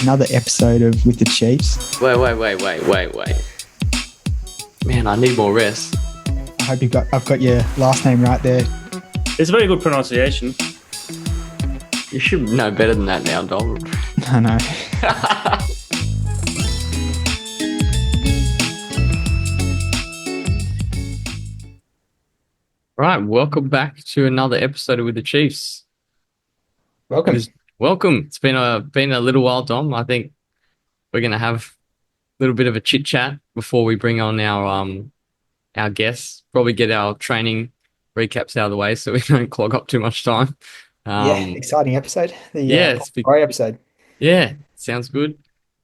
another episode of With the Chiefs. Wait. Man, I need more rest. I hope I've got your last name right there. It's a very good pronunciation. You should know better than that now, Donald. I know. Right, welcome back to another episode of With the Chiefs. Welcome. Welcome. It's been a little while, Dom. I think we're gonna have a little bit of a chit chat before we bring on our guests. Probably get our training recaps out of the way so we don't clog up too much time. Exciting episode. It's great episode. Yeah, sounds good.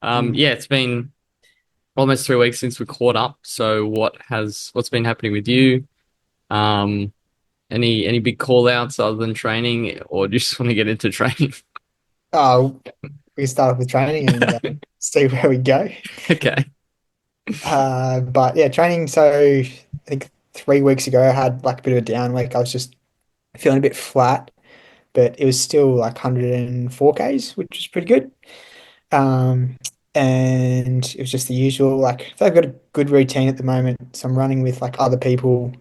It's been almost 3 weeks since we caught up. So what's been happening with you? Any big call outs other than training, or do you just want to get into training? Oh, we start off with training and see where we go. Okay. But yeah, training. So I think 3 weeks ago I had like a bit of a down week. I was just feeling a bit flat, but it was still like 104 Ks, which was pretty good. And it was just the usual, like I feel like I've got a good routine at the moment. So I'm running with like other people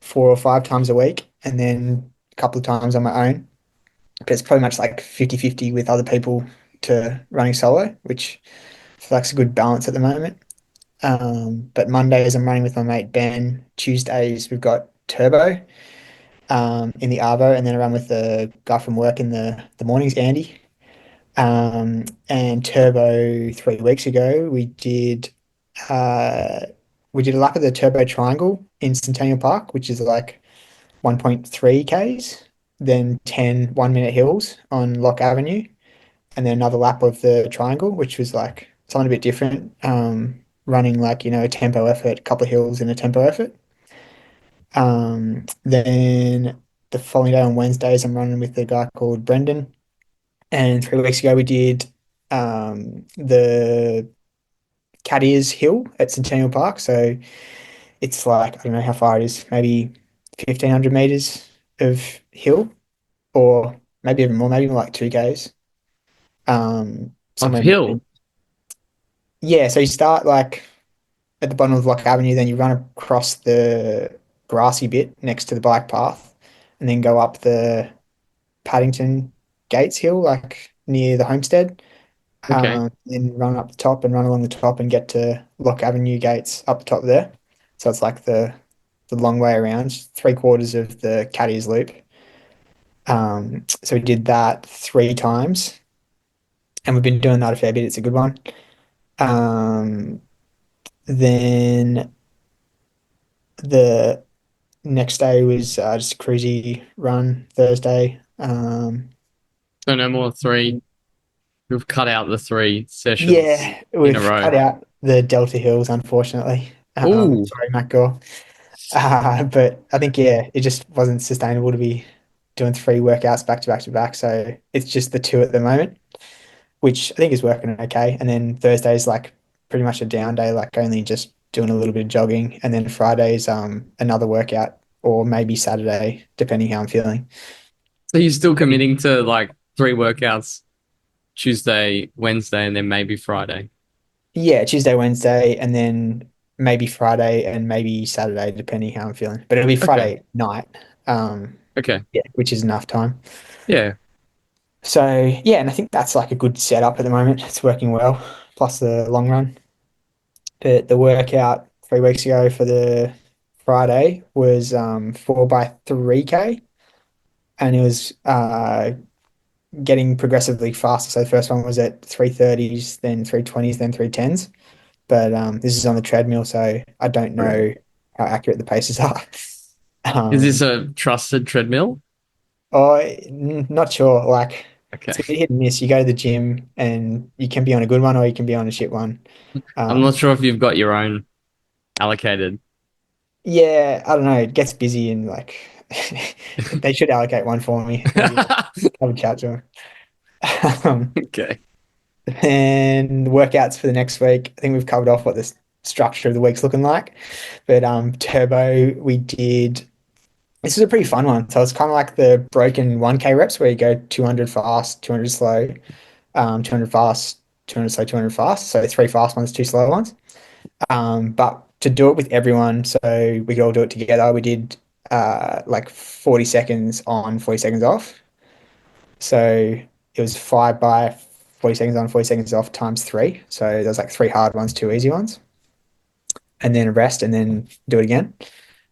4 or 5 times a week and then a couple of times on my own. But it's pretty much like 50-50 with other people to running solo, which I feel like is a good balance at the moment. But Mondays I'm running with my mate Ben. Tuesdays we've got Turbo in the Arvo, and then I run with the guy from work in the mornings, Andy. And Turbo 3 weeks ago we did a lap of the Turbo Triangle in Centennial Park, which is like 1.3 Ks, then 10 1-minute hills on Lock Avenue, and then another lap of the Triangle, which was like something a bit different, running like, a tempo effort, a couple of hills and a tempo effort. Then the following day on Wednesdays, I'm running with a guy called Brendan. And 3 weeks ago, we did the Cadiers Hill at Centennial Park. So it's like, I don't know how far it is, maybe 1,500 meters of hill, or maybe even more, maybe even like 2 Ks. Somewhere in Uphill. between. Yeah, so you start like at the bottom of Lock Avenue, then you run across the grassy bit next to the bike path, and then go up the Paddington Gates Hill, like near the homestead. Okay. Then run up the top and run along the top and get to Lock Avenue Gates up the top there. So it's like the long way around, 3/4 of the Caddies Loop. So we did that 3 times, and we've been doing that a fair bit. It's a good one. Then the next day was just a cruisy run Thursday. So no more three. We've cut out the 3 sessions Yeah, in a we've row. cut out the Delta Hills, unfortunately. Ooh. Sorry, Matt Gore. But I think, yeah, it just wasn't sustainable to be doing 3 workouts back to back to back. So it's just the 2 at the moment, which I think is working okay. And then Thursday's like pretty much a down day, like only just doing a little bit of jogging. And then Friday's another workout, or maybe Saturday, depending how I'm feeling. So you're still committing to like 3 workouts, Tuesday, Wednesday, and then maybe Friday. Yeah, Tuesday, Wednesday, and then maybe Friday and maybe Saturday, depending how I'm feeling. But it'll be Friday night, Okay. yeah, which is enough time. Yeah. So yeah, and I think that's like a good setup at the moment. It's working well, plus the long run. But the workout 3 weeks ago for the Friday was 4 by 3K, and it was getting progressively faster. So the first one was at 3:30s, then 3:20s, then 3:10s. But this is on the treadmill, so I don't know how accurate the paces are. Is this a trusted treadmill? Not sure. Like, Okay. it's a bit hit and miss. You go to the gym and you can be on a good one or you can be on a shit one. I'm not Um, sure if you've got your own allocated. yeah, I don't know. It gets busy and like they should allocate one for me. Maybe have a chat to them. Okay. And the workouts for the next week, I think we've covered off what the structure of the week's looking like. But Turbo, we did. This is a pretty fun one. So it's kind of like the broken 1K reps where you go 200 fast, 200 slow, 200 fast, 200 slow, 200 fast. So three fast ones, two slow ones. But to do it with everyone, so we could all do it together, we did like 40 seconds on, 40 seconds off. So it was 5 by 40 seconds on, 40 seconds off times three. So there was like three hard ones, two easy ones, and then a rest and then do it again,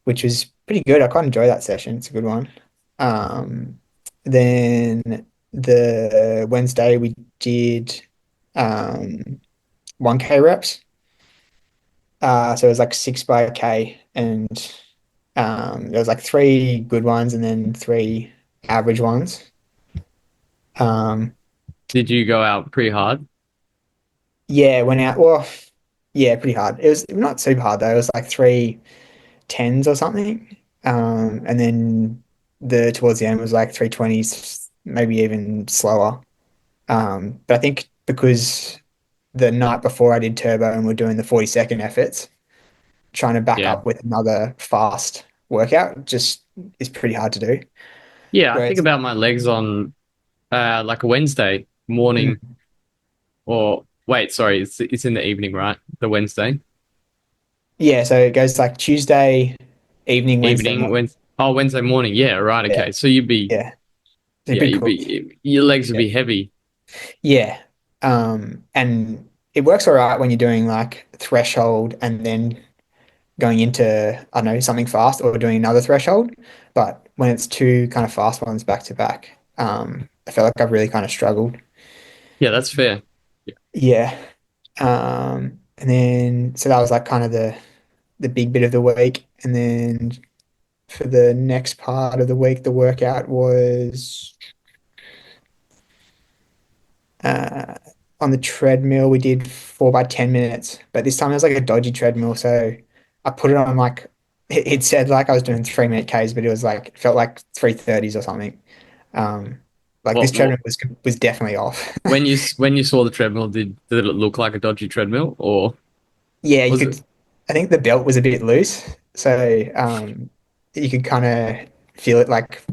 which was pretty good. I quite enjoy that session. It's a good one. Um, then the Wednesday we did 1K reps. So it was like 6 by K, and there was like three good ones and then three average ones. Um, Did you go out pretty hard? yeah, went out. Well, yeah, pretty hard. It was not super hard though. It was like 3 10s or something. And then the towards the end was like 320s, maybe even slower. But I think because the night before I did turbo and we're doing the 40-second efforts, trying to back Yeah. up with another fast workout just is pretty hard to do. Yeah, I think Whereas, about my legs on like a Wednesday morning mm, or wait, sorry, it's in the evening, right? The Wednesday yeah, so it goes like Tuesday evening, Wednesday evening, morning. Wednesday morning. Yeah, right. Yeah, Okay. So you'd be yeah, it's a yeah, big you'd cook. be your legs would Yeah, be heavy. yeah. And it works all right when you're doing like threshold and then going into, I don't know, something fast or doing another threshold. But when it's two kind of fast ones back to back, I feel like I've really kind of struggled. Yeah, that's fair. Yeah. Yeah. And then so that was like kind of the big bit of the week. And then for the next part of the week, the workout was uh, on the treadmill. We did 4 by 10 minutes, but this time it was like a dodgy treadmill. So I put it on like it said like I was doing 3 minute Ks, but it was like it felt like 330s or something. Um, like this What treadmill was definitely off. when you saw the treadmill, did it look like a dodgy treadmill or Yeah, you was it? could. I think the belt was a bit loose, so you could kind of feel it like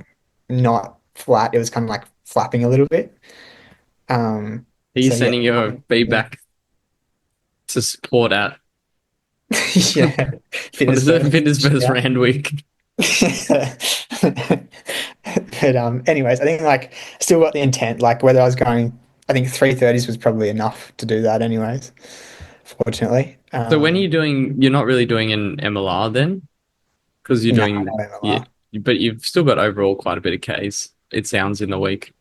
not flat. It was kind of like flapping a little bit. Um, Are you so yeah, sending your feedback to support at yeah, what fitness is it? first. Fitness first Yeah. Rand week. But anyways, I think like still got the intent. Like whether I was going, I think 330s was probably enough to do that. Anyways, fortunately, So when are you doing? You're not really doing an MLR then, because you're no, doing no yeah, MLR. but you've still got overall quite a bit of Ks. It sounds in the week.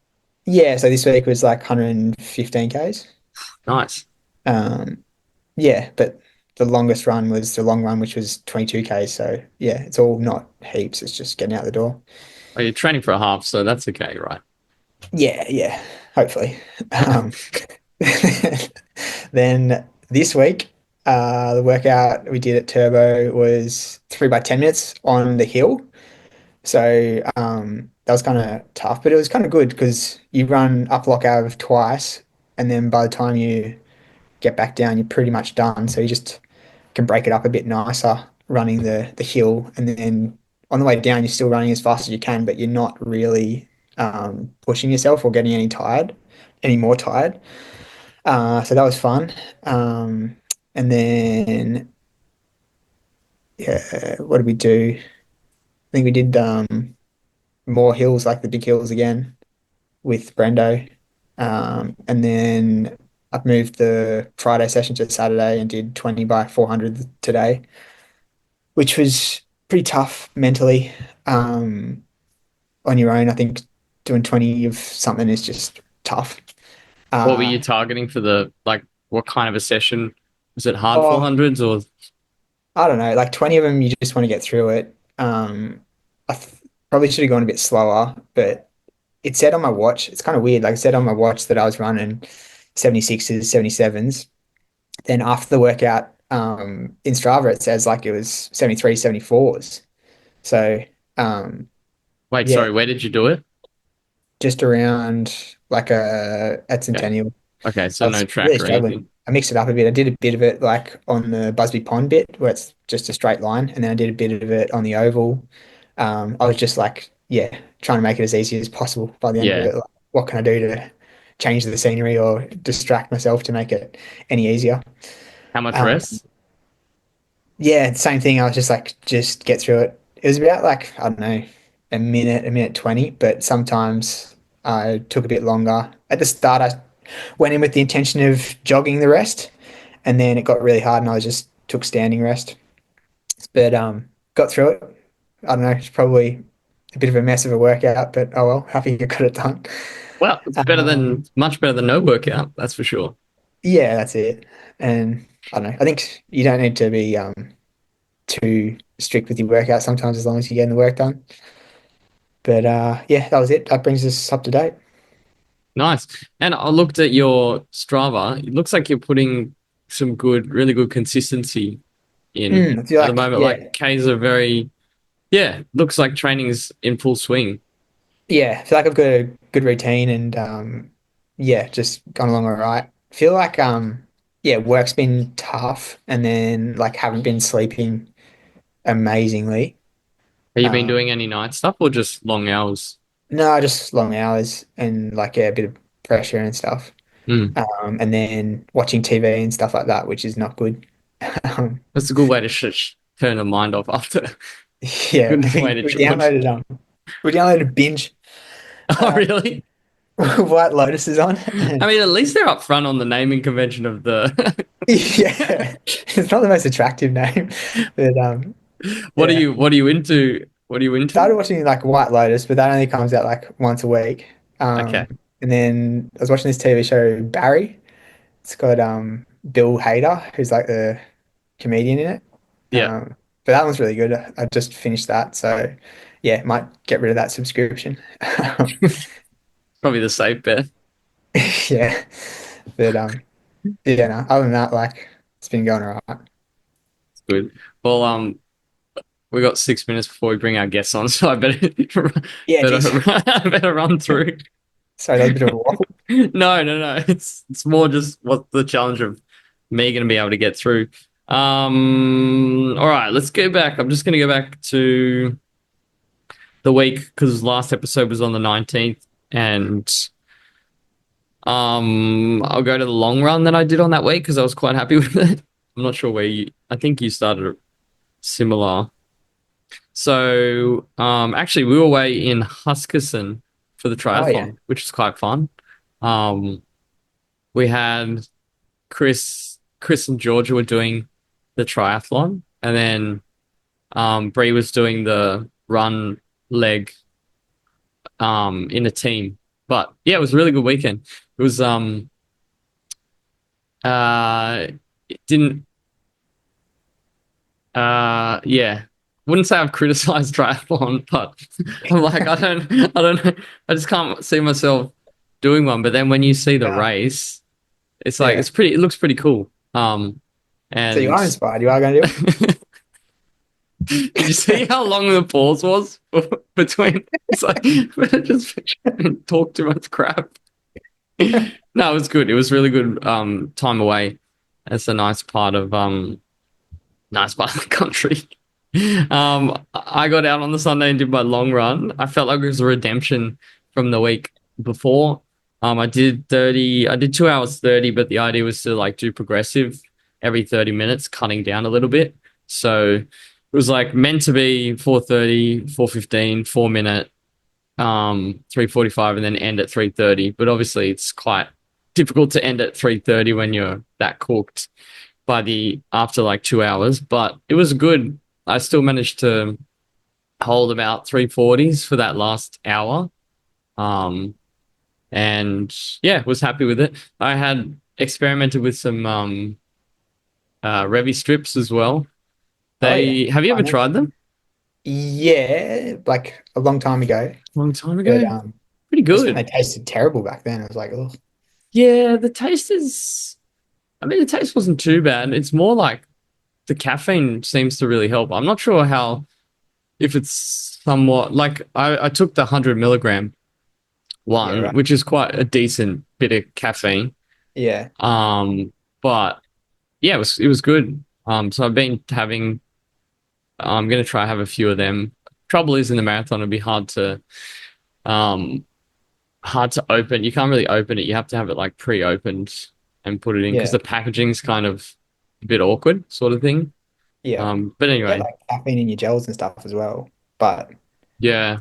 Yeah, so this week was like 115 Ks. Nice. Um, yeah, but the longest run was the long run, which was 22 Ks. So yeah, it's all not heaps. It's just getting out the door. Oh, you're training for a half, so that's okay, right? Yeah, yeah, hopefully. Um, then this week, the workout we did at Turbo was 3 by 10 minutes on the hill. So that was kind of tough, but it was kind of good because you run up lock av twice, and then by the time you get back down, you're pretty much done. So you just can break it up a bit nicer running the hill, and then on the way down, you're still running as fast as you can, but you're not really pushing yourself or getting any more tired. So that was fun. And then yeah, what did we do? I think we did more hills, like the big hills again with Brendo. And then I've moved the Friday session to Saturday and did 20 by 400 today, which was pretty tough mentally. Um, on your own, I think doing 20 of something is just tough. What were you Uh, targeting for the like? What kind of a session? Was it hard oh, 400s or I don't know, like 20 of them, you just want to get through it. I probably should have gone a bit slower, but it said on my watch, it's kind of weird. Like I said on my watch that I was running 76s, 77s. Then after the workout, in Strava, it says like it was 73, 74s. So, um, wait? yeah, Sorry, where did you do it? just around like at Okay, Centennial. okay, so I no was track really or struggling. anything. I mixed it up a bit. I did a bit of it like on the Busby Pond bit where it's just a straight line, and then I did a bit of it on the oval. I was just like, yeah, trying to make it as easy as possible by the end of Yeah, it. Like, what can I do to change the scenery or distract myself to make it any easier. How much Um, rest? yeah, same thing. I was just like, just get through it. It was about like, I don't know, a minute 20, but sometimes I took a bit longer. At the start, I went in with the intention of jogging the rest, and then it got really hard and I just took standing rest. But got through it. I don't know, it's probably a bit of a mess of a workout, but oh well, happy you got it done. Well, it's Um, much better than no workout, that's for sure. yeah, that's it. And I don't know. I think you don't need to be too strict with your workout sometimes as long as you're getting the work done. But yeah, that was it. That brings us up to date. Nice. And I looked at your Strava. It looks like you're putting some really good consistency in I feel at the like, moment. yeah, Like K's are yeah, looks like training's in full swing. yeah, I feel like I've got a good routine and yeah, just gone along all right. Feel like yeah, work's been tough and then like haven't been sleeping amazingly. Have you been Um, doing any night stuff or just long hours? no, just long hours and like yeah, a bit of pressure and stuff. Mm. And then watching TV and stuff like that, which is not good. Um, That's a good way to turn the mind off after. yeah, Good way to watch. we downloaded Binge. Oh, Uh, really? White Lotus is on, I and mean, at least they're upfront on the naming convention of the. yeah, it's not the most attractive name, but yeah. What are you into? What are you into? Started watching like White Lotus, but that only comes out like once a week. Okay. And then I was watching this TV show Barry. It's got Bill Hader, who's like the comedian in it. Yeah. But that one's really good. I just finished that, so yeah, might get rid of that subscription. Probably the safe bet. Yeah, but yeah, no, other than that, like it's been going all right. It's good. Well, we got 6 minutes before we bring our guests on, so I better Yeah, better geez. better run through. Sorry, that was a bit of a waffle. No. It's more just what the challenge of me going to be able to get through. All right, let's go back. I'm just going to go back to the week because last episode was on the 19th, and I'll go to the long run that I did on that week because I was quite happy with it. I'm not sure where you. I think you started similar. So, actually, we were away in Huskisson for the Oh yeah. triathlon, which was quite fun. Um, we had Chris and Georgia were doing the triathlon, and then Bree was doing the run leg in a team. But yeah, it was a really good weekend. It was it didn't yeah. Wouldn't say I've criticized triathlon, but I'm like I don't know. I just can't see myself doing one. But then when you see the Yeah. race, it's like Yeah. it looks pretty cool. So you And are inspired. You are going to do it. did you see how long the pause was between? It's like just talk too much crap. No, it was good. It was really good time away. It's a nice part of the country. I got out on the Sunday and did my long run. I felt like it was a redemption from the week before. I did 30, I did 2 hours 30, but the idea was to like do progressive every 30 minutes, cutting down a little bit. So it was like meant to be 4:30, 4:15, 4 minute, 3:45, and then end at 3:30. But obviously it's quite difficult to end at 3:30 when you're that cooked after like 2 hours, but it was good. I still managed to hold about 3:40s for that last hour. Um, and yeah, was happy with it. I had experimented with some Revy strips as well. Oh yeah. Have you I ever know. tried them? Yeah, like a long time ago. Long time But ago. Pretty I just found they good. tasted terrible back then. I was like, oh Yeah, the taste is. I mean, the taste wasn't too bad. It's more like the caffeine seems to really help. I'm not sure how if it's somewhat like I took the 100 milligram yeah, one, right. which is quite a decent bit of caffeine. Yeah. But yeah, it was good. So I've been having. I'm gonna try have a few of them. Trouble is in the marathon, it'd be hard to um hard to open. You can't really open it. You have to have it like pre-opened and put it in because Yeah, the packaging's kind of a bit awkward, sort of thing. yeah. But Get anyway, like caffeine in your gels and stuff as well. But yeah,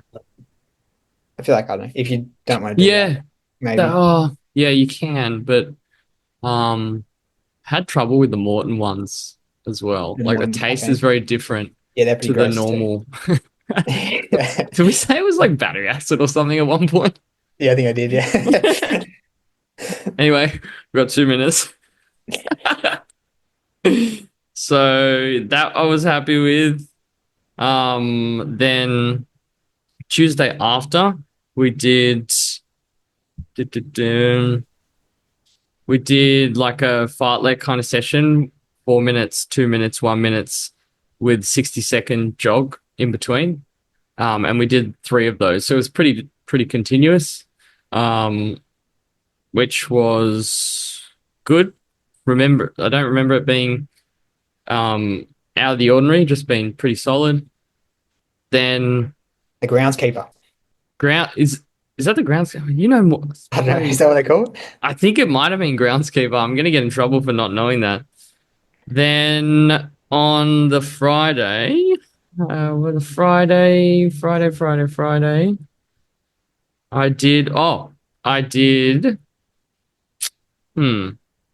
I feel like I don't know if you don't want to do that, yeah. maybe. Yeah, you can, but um, had trouble with the Morton ones as well. The Like the morning taste is caffeine. very different Yeah, they're pretty to the gross too. normal. Yeah, Did we say it was like battery acid or something at one point? yeah, I think I did. Yeah. Anyway, we've got 2 minutes. So that I was happy with. Then Tuesday after we did we did like a fartlek kind of session, 4 minutes, 2 minutes, 1 minutes with 60-second jog in between. And we did three of those. So it was pretty continuous, um, which was good. I don't remember it being out of the ordinary, just being pretty solid. Then The groundskeeper. ground is that the grounds? You know more. I don't know. Is that what they call it? I think it might have been groundskeeper. I'm gonna get in trouble for not knowing that. Then on the Friday, well, the Friday, I did. Oh, I did. Hmm.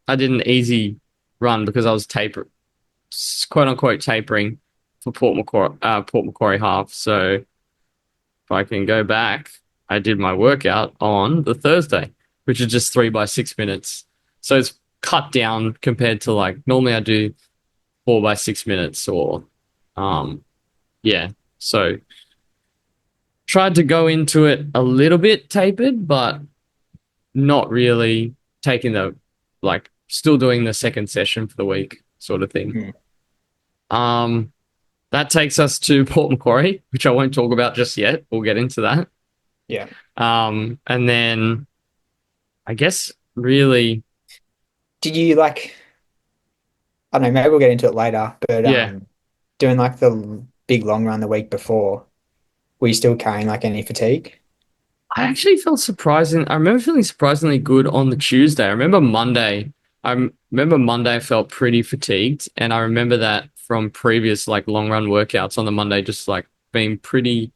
I did an easy run because I was quote unquote tapering for Port Macquarie half. So if I can go back, I did my workout on the Thursday, which is just 3 by 6 minutes. So it's cut down compared to like normally I do 4 by 6 minutes or yeah. So tried to go into it a little bit tapered, but not really taking the like still doing the second session for the week sort of thing. Hmm. Um that takes us to Port Macquarie, which I won't talk about just yet. We'll get into that. Yeah. And then I guess really, Did you like, I don't know, maybe we'll get into it later, but yeah, doing like the big long run the week before, were you still carrying like any fatigue? I actually felt surprising. I remember feeling surprisingly good on the Tuesday. I remember Monday I felt pretty fatigued, and I remember that from previous like long run workouts on the Monday, just like being pretty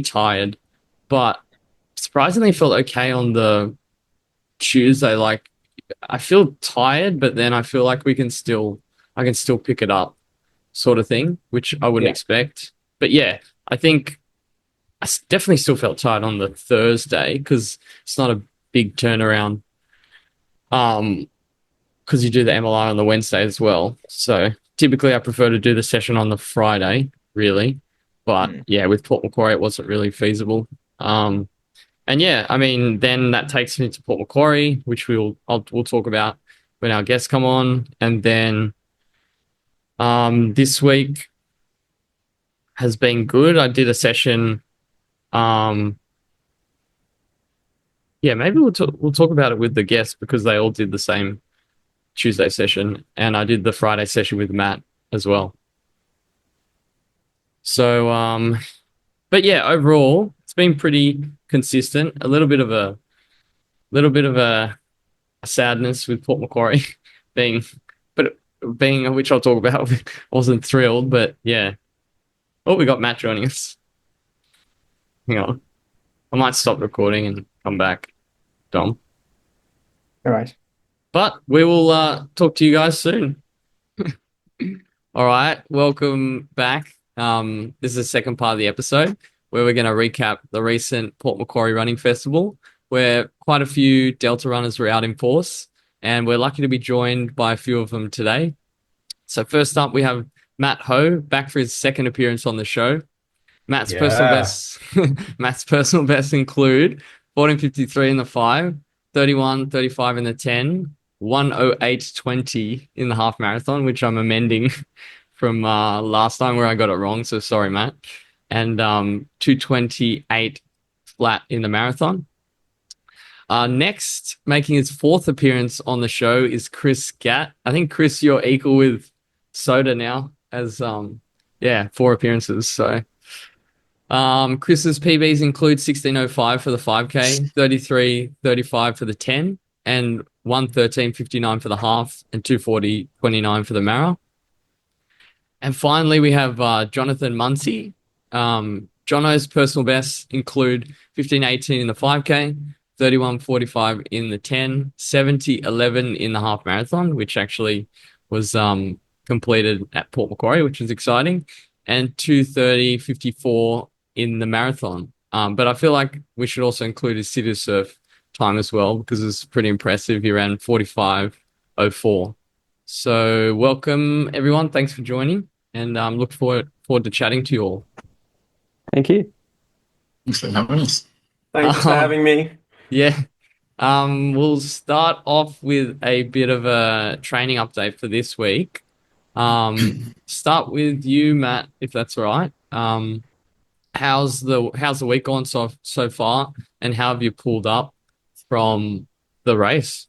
tired. But surprisingly felt okay on the Tuesday. Like I feel tired, but then I feel like I can still pick it up, sort of thing, which I wouldn't Yeah. expect. But yeah, I think definitely still felt tired on the Thursday because it's not a big turnaround. Because you do the MLR on the Wednesday as well. So typically I prefer to do the session on the Friday, really. But Hmm. yeah, with Port Macquarie, it wasn't really feasible. And yeah, I mean, then that takes me to Port Macquarie, which we'll talk about when our guests come on. And then this week has been good. I did a session. Um, yeah, maybe we'll talk about it with the guests because they all did the same Tuesday session, and I did the Friday session with Matt as well. So, but yeah, overall, it's been pretty consistent. A little bit of a sadness with Port Macquarie being, but being which I'll talk about. Wasn't thrilled, but yeah. Oh, we got Matt joining us. Hang on, I might stop recording and come back, Dom. All right. But we will talk to you guys soon. All right, welcome back. This is the second part of the episode where we're going to recap the recent Port Macquarie Running Festival, where quite a few Delta runners were out in force, and we're lucky to be joined by a few of them today. So first up, we have Matt Ho back for his second appearance on the show. Matt's personal Yeah. best, Matt's personal best include 14:53 in the 5, 31:35 in the 10, 1:08:20 in the half marathon, which I'm amending from last time where I got it wrong. So sorry, Matt. And 2:28 flat in the marathon. Next, making his fourth appearance on the show is Chris Gatt. I think Chris, you're equal with Soda now as yeah, 4 appearances. So Chris's PBs include 16:05 for the 5K, 33:35 for the 10, and 1:13:59 for the half, and 2:40:29 for the mara. And finally, we have Jonathan Muncey. Jono's personal bests include 15:18 in the 5K, 31:45 in the 10, 70:11 in the half marathon, which actually was completed at Port Macquarie, which is exciting, and 2:30:54 in the marathon. But I feel like we should also include his city surf time as well because it's pretty impressive. He ran 45:04. So welcome everyone. Thanks for joining, and look forward to chatting to you all. Thank you. Thanks for having us. Thanks for having me. Yeah. We'll start off with a bit of a training update for this week. Start with you, Matt, if that's all right. How's the week gone so far, and how have you pulled up from the race?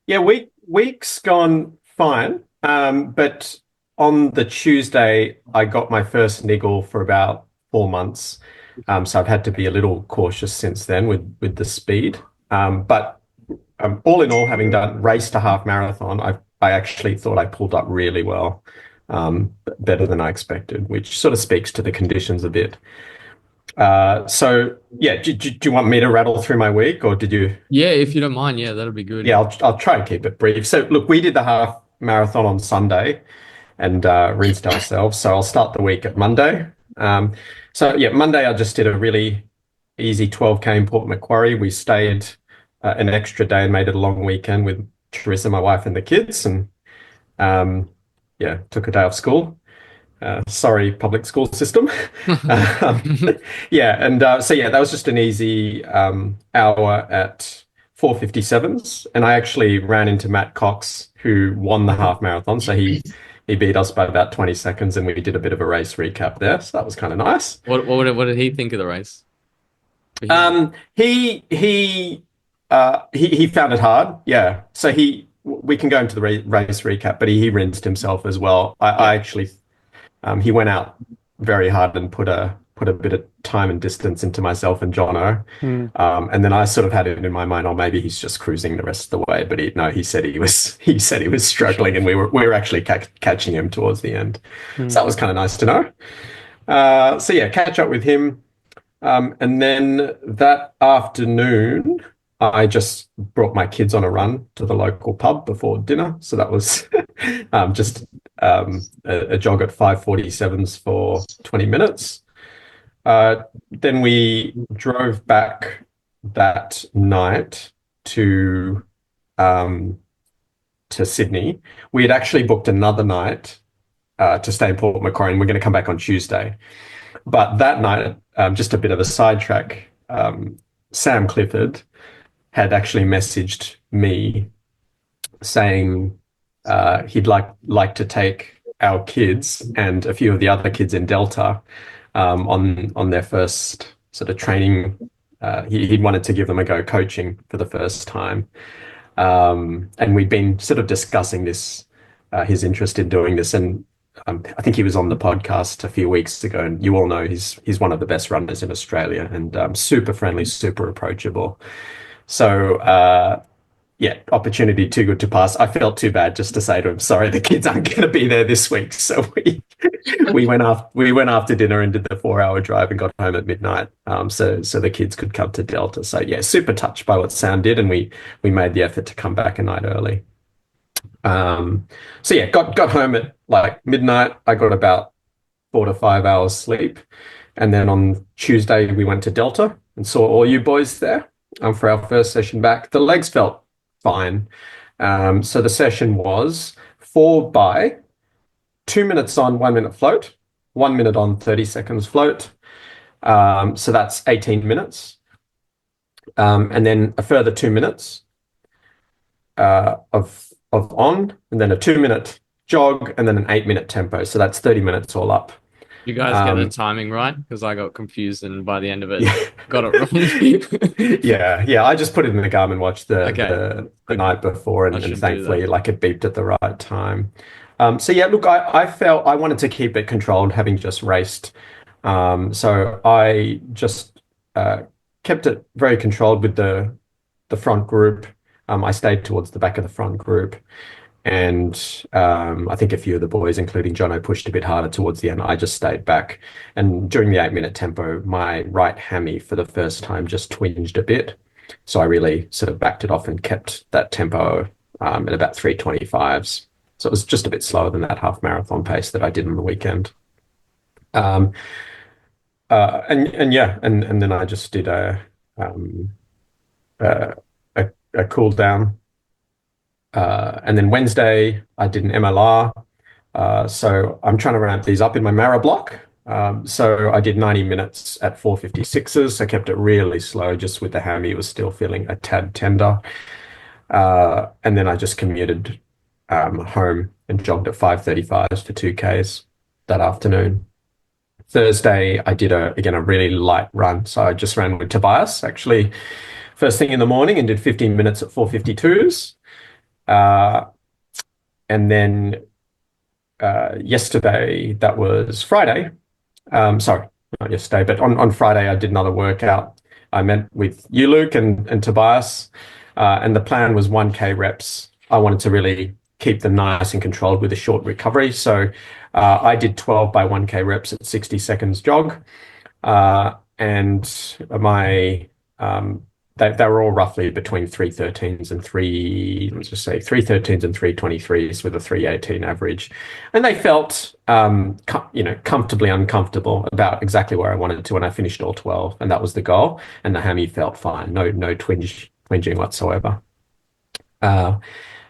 Yeah, week's gone fine. But on the Tuesday, I got my first niggle for about 4 months. So I've had to be a little cautious since then with the speed. But all in all, having raced a half marathon, I actually thought I pulled up really well, better than I expected, which sort of speaks to the conditions a bit. So yeah, do you want me to rattle through my week, or did you? Yeah, if you don't mind, yeah, that'll be good. Yeah, I'll try and keep it brief. So look, we did the half marathon on Sunday and rinsed ourselves. So I'll start the week at Monday. So yeah, Monday I just did a really easy 12K in Port Macquarie. We stayed an extra day and made it a long weekend with Teresa, my wife, and the kids, and yeah, took a day off school. Sorry, public school system. Yeah, and so yeah, that was just an easy hour at 4:57s, and I actually ran into Matt Cox, who won the half marathon. So he beat us by about 20 seconds, and we did a bit of a race recap there. So that was kind of nice. What did he think of the race? He found it hard. Yeah. So we can go into the race recap, but he rinsed himself as well. I actually, he went out very hard and put a bit of time and distance into myself and Jono. And then I sort of had it in my mind, oh, maybe he's just cruising the rest of the way. But he said he was struggling, and we were actually catching him towards the end. So that was kind of nice to know. So yeah, catch up with him. And then that afternoon, I just brought my kids on a run to the local pub before dinner. So that was just a jog at 5:47s for 20 minutes. Then we drove back that night to Sydney. We had actually booked another night to stay in Port Macquarie, and we're going to come back on Tuesday. But that night, just a bit of a sidetrack, Sam Clifford had actually messaged me saying he'd like to take our kids and a few of the other kids in Delta on their first sort of training. He wanted to give them a go coaching for the first time. And we'd been sort of discussing this, his interest in doing this. And I think he was on the podcast a few weeks ago, and you all know he's one of the best runners in Australia, and super friendly, super approachable. So yeah, opportunity too good to pass. I felt too bad just to say to him, sorry, the kids aren't going to be there this week. So we went after dinner and did the 4-hour drive and got home at midnight. So the kids could come to Delta. So yeah, super touched by what Sam did, and we made the effort to come back a night early. So yeah, got home at like midnight. I got about 4 to 5 hours sleep, and then on Tuesday we went to Delta and saw all you boys there for our first session back. The legs felt fine. So the session was 4 by 2 minutes on, 1 minute float, 1 minute on, 30 seconds float. So that's 18 minutes. And then a further 2 minutes of on, and then a 2-minute jog, and then an 8-minute tempo. So that's 30 minutes all up. You guys get the timing right? Because I got confused, and by the end of it, got it wrong. Yeah. I just put it in the Garmin watch the night before, and thankfully, like, it beeped at the right time. So yeah, look, I felt I wanted to keep it controlled, having just raced So I just kept it very controlled with the front group. I stayed towards the back of the front group, and I think a few of the boys, including Jono, pushed a bit harder towards the end. I just stayed back, and during the 8 minute tempo, my right hammy for the first time just twinged a bit. So I really sort of backed it off and kept that tempo at about 3:25s. So it was just a bit slower than that half marathon pace that I did on the weekend. Um, and yeah, and then I just did um, a, a cool down. And then Wednesday, I did an MLR. So I'm trying to ramp these up in my Mara block. So I did 90 minutes at 4:56s. I kept it really slow, just with the hammy. It was still feeling a tad tender. And then I just commuted home and jogged at 5:35s for 2Ks that afternoon. Thursday, I did again a really light run. So I just ran with Tobias actually first thing in the morning and did 15 minutes at 4:52s. Uh, and then yesterday, that was Friday. Sorry, not yesterday, but on Friday, I did another workout. I met with you, Luke, and Tobias, and the plan was 1K reps. I wanted to really keep them nice and controlled with a short recovery. So I did 12 by 1K reps at 60 seconds jog. And my they were all roughly between 3:13s and let's just say 3:13s and 3:23s with a 3:18 average. And they felt, comfortably uncomfortable about exactly where I wanted to. And I finished all 12, and that was the goal. And the hammy felt fine. No twinging whatsoever. And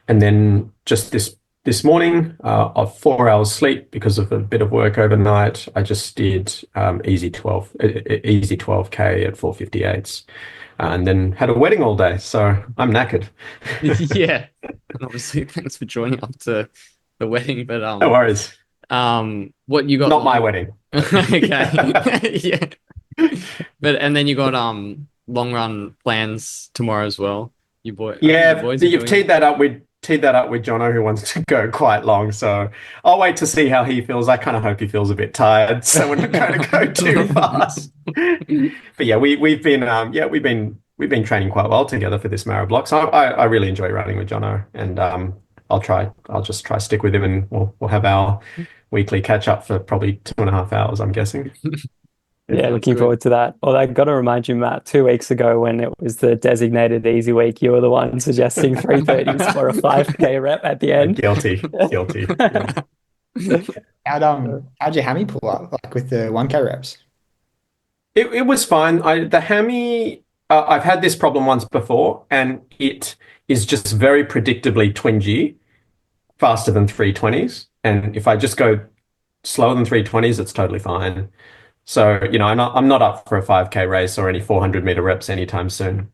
then just this morning, of 4 hours sleep because of a bit of work overnight, I just did easy 12K at 4:58s, and then had a wedding all day. So I'm knackered. Yeah. And obviously, thanks for joining up to the wedding. But No worries. what you got? Not my wedding. Okay. Yeah. But and then you got long run plans tomorrow as well. You boys You've teed that up with Jono, who wants to go quite long. So I'll wait to see how he feels. I kind of hope he feels a bit tired, so we're not going to go too fast. But yeah, we've been training quite well together for this Mara block. So I really enjoy running with Jono, and I'll just try stick with him, and we'll have our weekly catch up for probably 2.5 hours, I'm guessing. Yeah, looking forward to that. Although I've got to remind you, Matt, 2 weeks ago when it was the designated easy week, you were the one suggesting 3:30s for a 5K rep at the end. Guilty. Yeah. How'd your hammy pull up, like with the 1K reps? It was fine. The hammy, I've had this problem once before, and it is just very predictably twingy, faster than 3:20s. And if I just go slower than 3:20s, it's totally fine. So, I'm not up for a 5K race or any 400-meter reps anytime soon.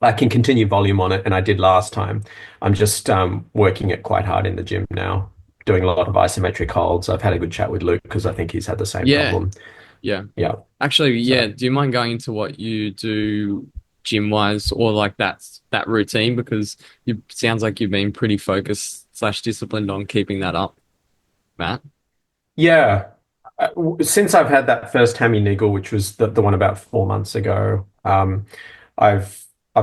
I can continue volume on it, and I did last time. I'm just working it quite hard in the gym now, doing a lot of isometric holds. I've had a good chat with Luke because I think he's had the same problem. Yeah. Yeah. Actually, yeah. Do you mind going into what you do gym-wise, or like that routine? Because it sounds like you've been pretty focused / disciplined on keeping that up, Matt. Yeah. Since I've had that first hammy niggle, which was the one about 4 months ago, I've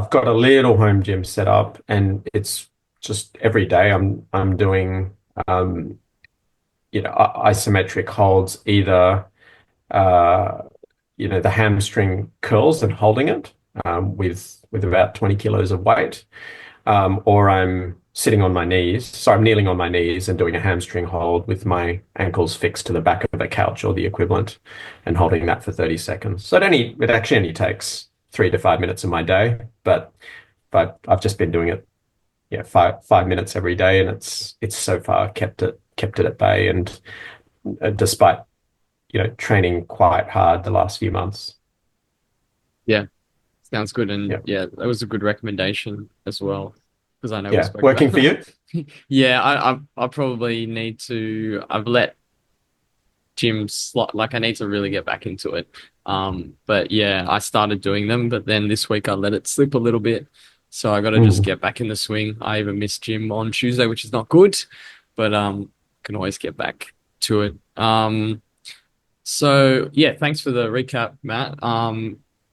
got a little home gym set up, and it's just every day I'm doing isometric holds, either the hamstring curls and holding it with about 20 kilos of weight, or I'm sitting on my knees. So I'm kneeling on my knees and doing a hamstring hold with my ankles fixed to the back of a couch or the equivalent, and holding that for 30 seconds. So it actually only takes 3 to 5 minutes of my day, but I've just been doing it, 5 minutes every day, and it's so far kept it at bay, and despite training quite hard the last few months. Yeah, sounds good, and yeah, that was a good recommendation as well, because I know we spoke working about for you. Yeah, I probably need to. I've let gyms like I need to really get back into it. But yeah, I started doing them, but then this week I let it slip a little bit. So I got to just get back in the swing. I even missed gym on Tuesday, which is not good, but can always get back to it. So yeah, thanks for the recap, Matt.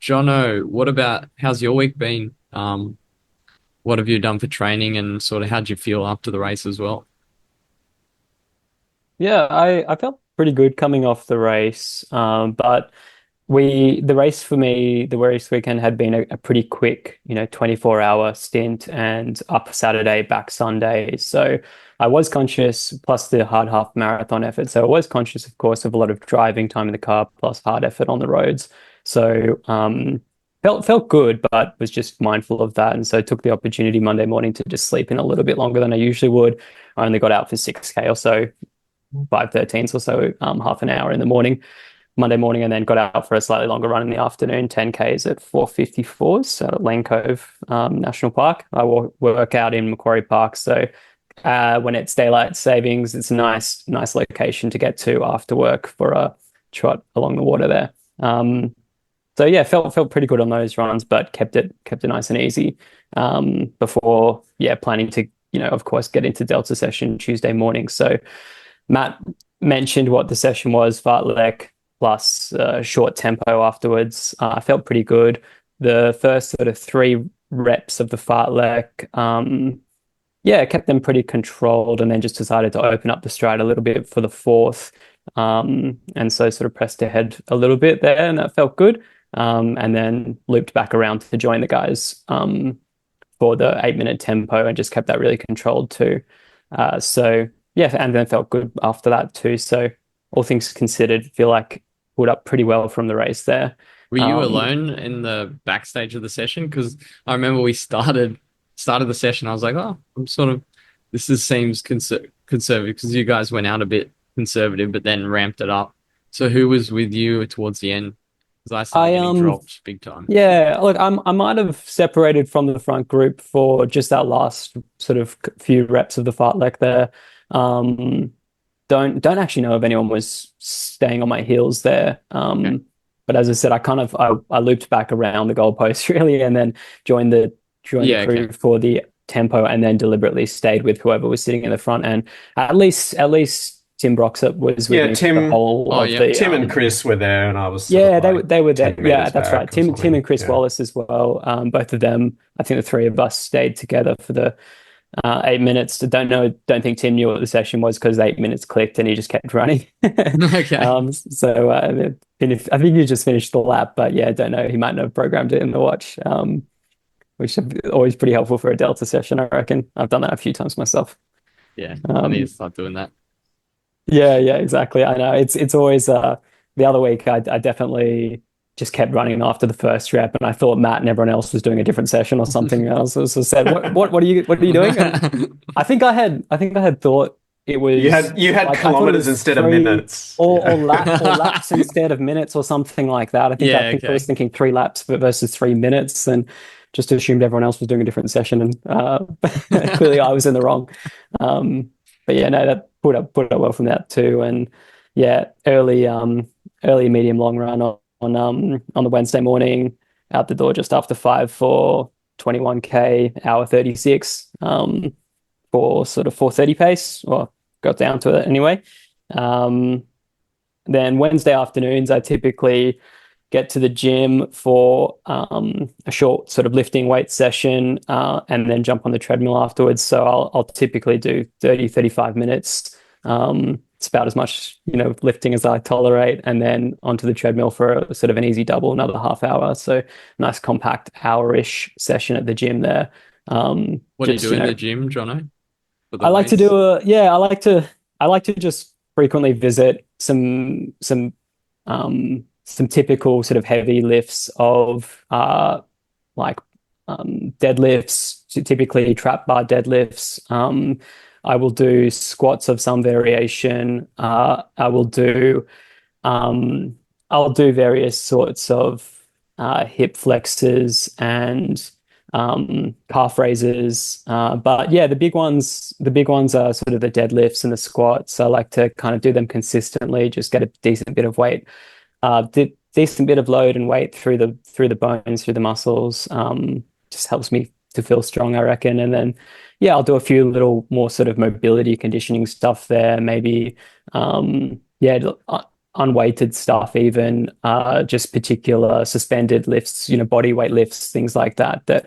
Jono, how's your week been? What have you done for training and sort of how'd you feel after the race as well? Yeah, I felt pretty good coming off the race. But the race for me, the race weekend had been a pretty quick, 24-hour stint and up Saturday, back Sunday. So I was conscious, plus the hard half marathon effort. So I was conscious, of course, of a lot of driving time in the car, plus hard effort on the roads. So felt good, but was just mindful of that. And so took the opportunity Monday morning to just sleep in a little bit longer than I usually would. I only got out for 6K or so, 5:13s or so, half an hour in the morning. Monday morning, and then got out for a slightly longer run in the afternoon, 10Ks at 4:54s at Lane Cove National Park. I work out in Macquarie Park, so when it's daylight savings, it's a nice location to get to after work for a trot along the water there. So yeah, felt pretty good on those runs, but kept it nice and easy before planning to of course get into Delta session Tuesday morning. So Matt mentioned what the session was, fartlek plus short tempo afterwards. I felt pretty good. The first sort of 3 reps of the fartlek, kept them pretty controlled, and then just decided to open up the stride a little bit for the fourth. And so sort of pressed ahead a little bit there, and that felt good. And then looped back around to join the guys for the 8-minute tempo and just kept that really controlled too. So yeah, and then felt good after that too. So all things considered, feel like pulled up pretty well from the race there. Were you alone in the backstage of the session? Because I remember we started the session. I was like, oh, seems conservative because you guys went out a bit conservative, but then ramped it up. So who was with you towards the end? Because I started getting dropped big time. Yeah, look, I might have separated from the front group for just that last sort of few reps of the fartlek there. Don't actually know if anyone was staying on my heels there. Okay. But as I said, I looped back around the goalpost really, and then joined the crew for the tempo, and then deliberately stayed with whoever was sitting in the front. And at least Tim Broxett was with me for the whole of the. Tim and Chris were there, and I was they were there. Yeah, that's right. Tim and Chris Yeah. Wallace as well. Both of them. I think the 3 of us stayed together for the 8 minutes. Don't think Tim knew what the session was because 8 minutes clicked and he just kept running. Okay. So I think you just finished the lap, but yeah, don't know. He might not have programmed it in the watch, which is always pretty helpful for a Delta session, I reckon. I've done that a few times myself. Yeah, I need to start doing that. Yeah, exactly. I know it's always the other week. I definitely just kept running after the first rep, and I thought Matt and everyone else was doing a different session or something else. So said, what are you doing? And I think I had thought it was you had like, kilometers instead of minutes, or laps instead of minutes or something like that. I was thinking 3 laps versus 3 minutes, and just assumed everyone else was doing a different session, and clearly I was in the wrong. But yeah, no, that put up well from that too, and yeah, early medium long run on the Wednesday morning, out the door just after 5 for 21K, hour 36, for sort of 4:30 pace, or got down to it anyway. Then Wednesday afternoons, I typically get to the gym for a short sort of lifting weight session, and then jump on the treadmill afterwards. So I'll typically do 35 minutes. It's about as much, lifting as I tolerate, and then onto the treadmill for a sort of an easy double, another half hour. So nice compact hour-ish session at the gym there. What do you do in the gym, Jono? I like to I like to just frequently visit some typical sort of heavy lifts of deadlifts, typically trap bar deadlifts. I will do squats of some variation. I'll do various sorts of hip flexors and calf raises. But yeah, the big ones are sort of the deadlifts and the squats. I like to kind of do them consistently, just get a decent bit of weight, decent bit of load and weight through the bones, through the muscles. Just helps me to feel strong, I reckon. And then I'll do a few little more sort of mobility conditioning stuff there. Maybe unweighted stuff, even just particular suspended lifts, body weight lifts, things like that, that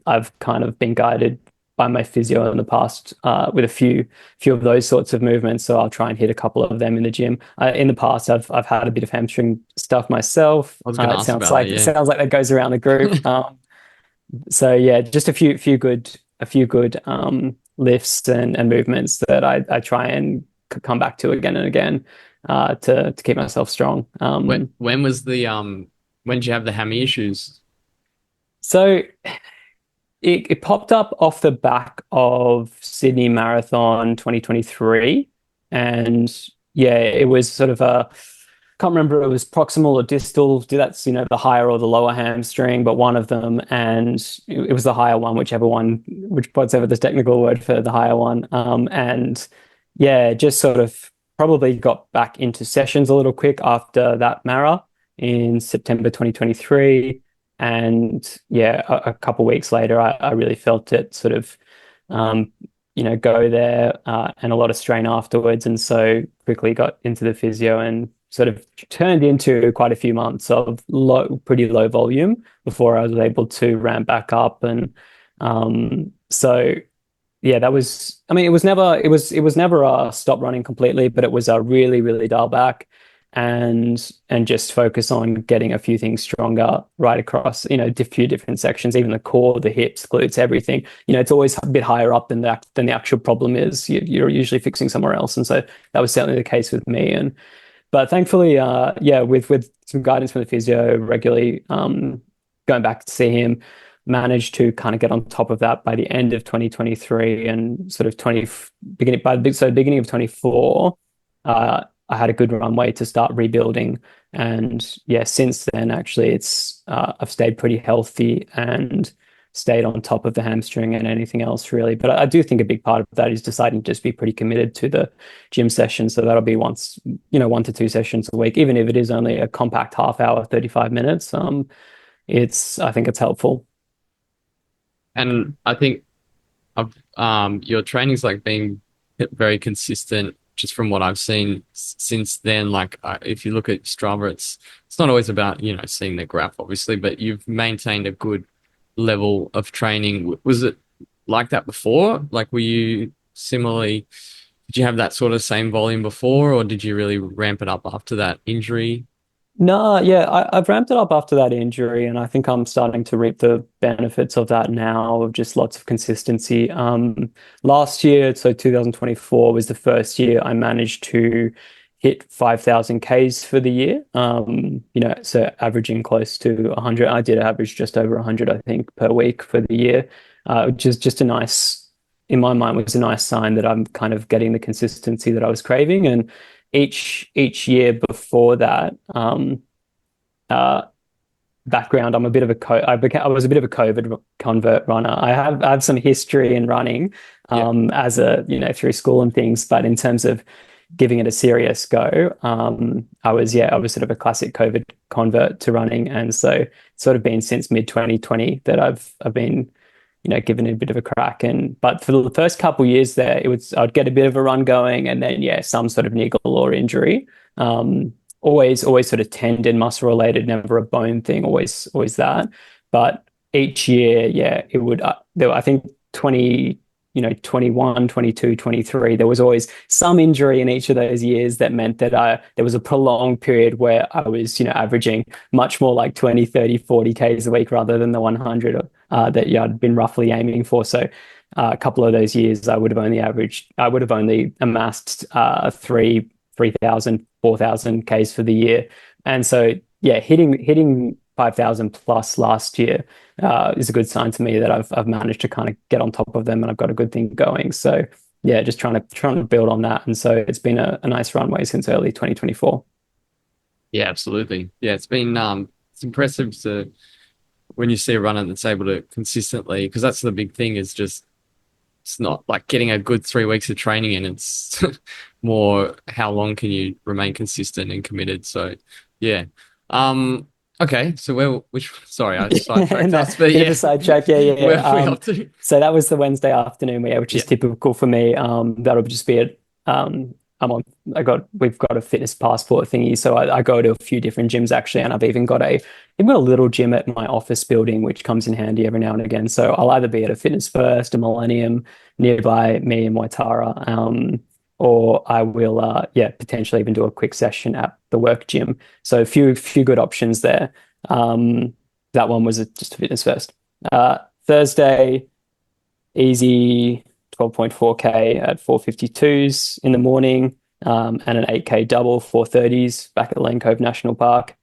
I've kind of been guided by my physio in the past with a few of those sorts of movements. So I'll try and hit a couple of them in the gym. In the past, I've had a bit of hamstring stuff myself. I was going to It ask sounds about that. like Yeah. that goes around the group. So yeah, just a few good lifts and movements that I try and come back to again and again to keep myself strong. When was the when did you have the hammy issues? So it popped up off the back of Sydney Marathon 2023, and yeah, it was sort of a can't remember if it was proximal or distal. That's the higher or the lower hamstring, but one of them, and it was the higher one, whatever the technical word for the higher one. And yeah, just sort of probably got back into sessions a little quick after that Mara in September 2023. And yeah, a couple of weeks later, I really felt it sort of, um, go there and a lot of strain afterwards. And so quickly got into the physio and sort of turned into quite a few months of pretty low volume before I was able to ramp back up. And so yeah, I mean, it was never a stop running completely, but it was a really, really dial back and just focus on getting a few things stronger right across, a few different sections, even the core, the hips, glutes, everything. It's always a bit higher up than the actual problem is. You're usually fixing somewhere else. And so that was certainly the case with me. But thankfully, yeah, with some guidance from the physio regularly, going back to see him, managed to kind of get on top of that by the end of 2023 and sort of beginning of 24. I had a good runway to start rebuilding, and yeah, since then actually I've stayed pretty healthy and stayed on top of the hamstring and anything else really. But I do think a big part of that is deciding to just be pretty committed to the gym session. So that'll be 1 to 2 sessions a week, even if it is only a compact half hour, 35 minutes. I think it's helpful. And I think your training's like being very consistent just from what I've seen since then. Like if you look at Strava, it's not always about, seeing the graph obviously, but you've maintained a good level of training. Was it like that before? Like, did you have that sort of same volume before, or did you really ramp it up after that injury? No, yeah, I've ramped it up after that injury, and I think I'm starting to reap the benefits of that now, of just lots of consistency. Last year, so 2024 was the first year I managed to hit 5,000 Ks for the year. So averaging close to 100. I did average just over 100, I think, per week for the year, which is just in my mind, was a nice sign that I'm kind of getting the consistency that I was craving. And each year before that, uh, background, I'm a bit of I was a bit of a COVID convert runner. I have some history in running, as through school and things, but in terms of giving it a serious go, I was sort of a classic COVID convert to running, and so it's sort of been since mid 2020 that I've been given it a bit of a crack. But for the first couple of years there, I'd get a bit of a run going, and then some sort of niggle or injury. Always sort of tendon muscle related, never a bone thing. Always that. But each year, it would. I think 21, 22, 23. There was always some injury in each of those years that meant that there was a prolonged period where I was, averaging much more like 20, 30, 40 Ks a week rather than the 100 that I'd been roughly aiming for. So a couple of those years, I would have only amassed 3,000, 4,000 Ks for the year. And so, hitting 5,000 plus last year is a good sign to me that I've managed to kind of get on top of them and I've got a good thing going. So just trying to build on that. And so it's been a nice runway since early 2024. Yeah, absolutely. Yeah, it's been it's impressive when you see a runner that's able to consistently, because that's the big thing, is just it's not like getting a good 3 weeks of training in. It's more how long can you remain consistent and committed. So yeah. Okay, so sorry, I sidetracked us, but bit of a sidetrack, yeah. Where are we up to? So that was the Wednesday afternoon, which is typical for me. That'll just be we've got a fitness passport thingy, so I go to a few different gyms actually, and I've even got a little gym at my office building, which comes in handy every now and again. So I'll either be at a Fitness First, a Millennium nearby me in Waitara, or I will, potentially even do a quick session at the work gym. So a few good options there. That one was just a Fitness First. Thursday, easy 12.4K at 4:52s in the morning, and an 8K double 4:30s back at Lane Cove National Park.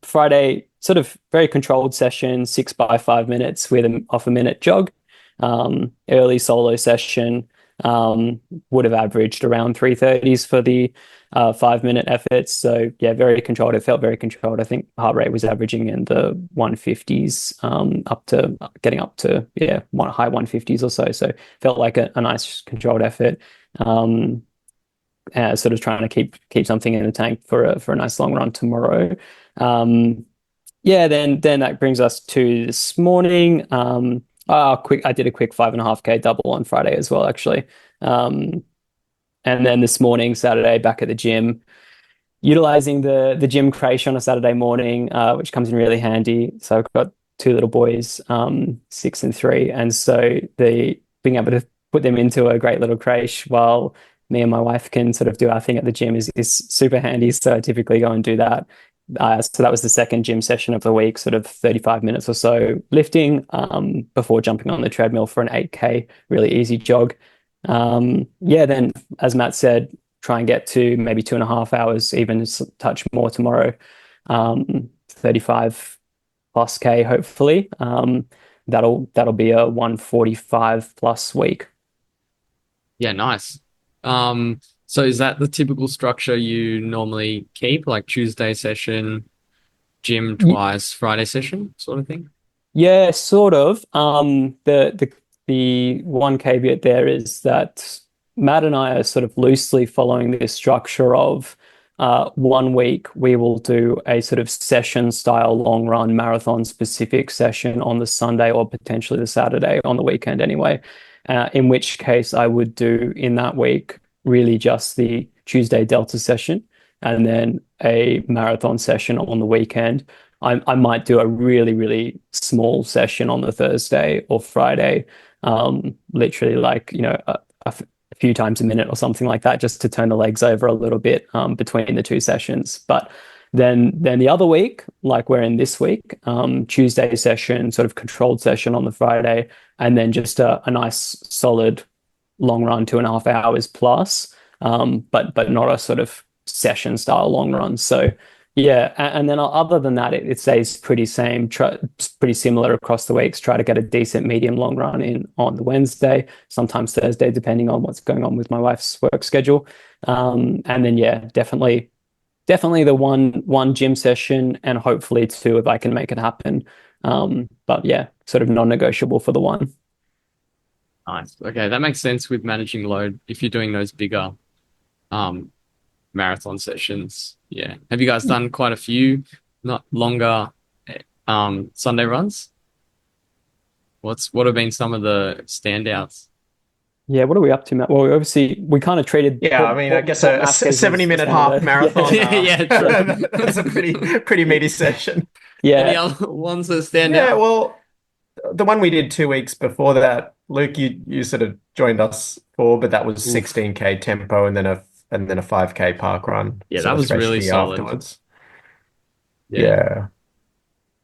Friday, sort of very controlled session, 6 by 5 minutes with an off a minute jog. Early solo session, would have averaged around 3:30s for the 5 minute efforts. So yeah, very controlled. It felt very controlled. I think heart rate was averaging in the 150s, getting up to high 150s or so. So felt like a nice controlled effort. Sort of trying to keep something in the tank for a nice long run tomorrow. Then that brings us to this morning. I did a quick 5.5K double on Friday as well, actually. And then this morning, Saturday, back at the gym, utilizing the gym crèche on a Saturday morning, which comes in really handy. So I've got two little boys, 6 and 3, and so being able to put them into a great little crèche while me and my wife can sort of do our thing at the gym is super handy. So I typically go and do that. So that was the second gym session of the week, sort of 35 minutes or so lifting, before jumping on the treadmill for an 8K, really easy jog. Then, as Matt said, try and get to maybe 2.5 hours, even touch more tomorrow. 35 plus K, hopefully. That'll be a 145 plus week. Yeah, nice. So is that the typical structure you normally keep, like Tuesday session, gym twice, Friday session, sort of thing? Yeah, sort of. The one caveat there is that Matt and I are sort of loosely following this structure of 1 week we will do a sort of session style long run marathon specific session on the Sunday or potentially the Saturday on the weekend anyway. In which case I would do in that week really just the Tuesday Delta session and then a marathon session on the weekend. I might do a really, really small session on the Thursday or Friday, literally like, a few times a minute or something like that, just to turn the legs over a little bit between the two sessions. But then the other week, like we're in this week, Tuesday session, sort of controlled session on the Friday, and then just a nice solid long run, 2.5 hours plus, but not a sort of session style long run. So yeah, and then other than that, it stays pretty similar across the weeks. Try to get a decent medium long run in on the Wednesday, sometimes Thursday, depending on what's going on with my wife's work schedule. And then definitely the one gym session and hopefully 2 if I can make it happen. But yeah, sort of non-negotiable for the one. Nice. Okay, that makes sense with managing load if you're doing those bigger marathon sessions. Yeah. Have you guys done quite a few, not longer Sunday runs? What have been some of the standouts? Yeah, what are we up to, Matt? Well, we kind of treated. I guess a 70-minute half marathon. Yeah, true. That's a pretty meaty session. Yeah. Any other ones that stand out? Yeah, well, the one we did 2 weeks before that, Luke, you sort of joined us for, but that was 16K tempo and then a 5K park run. Yeah, that was really solid. Afterwards. Yeah.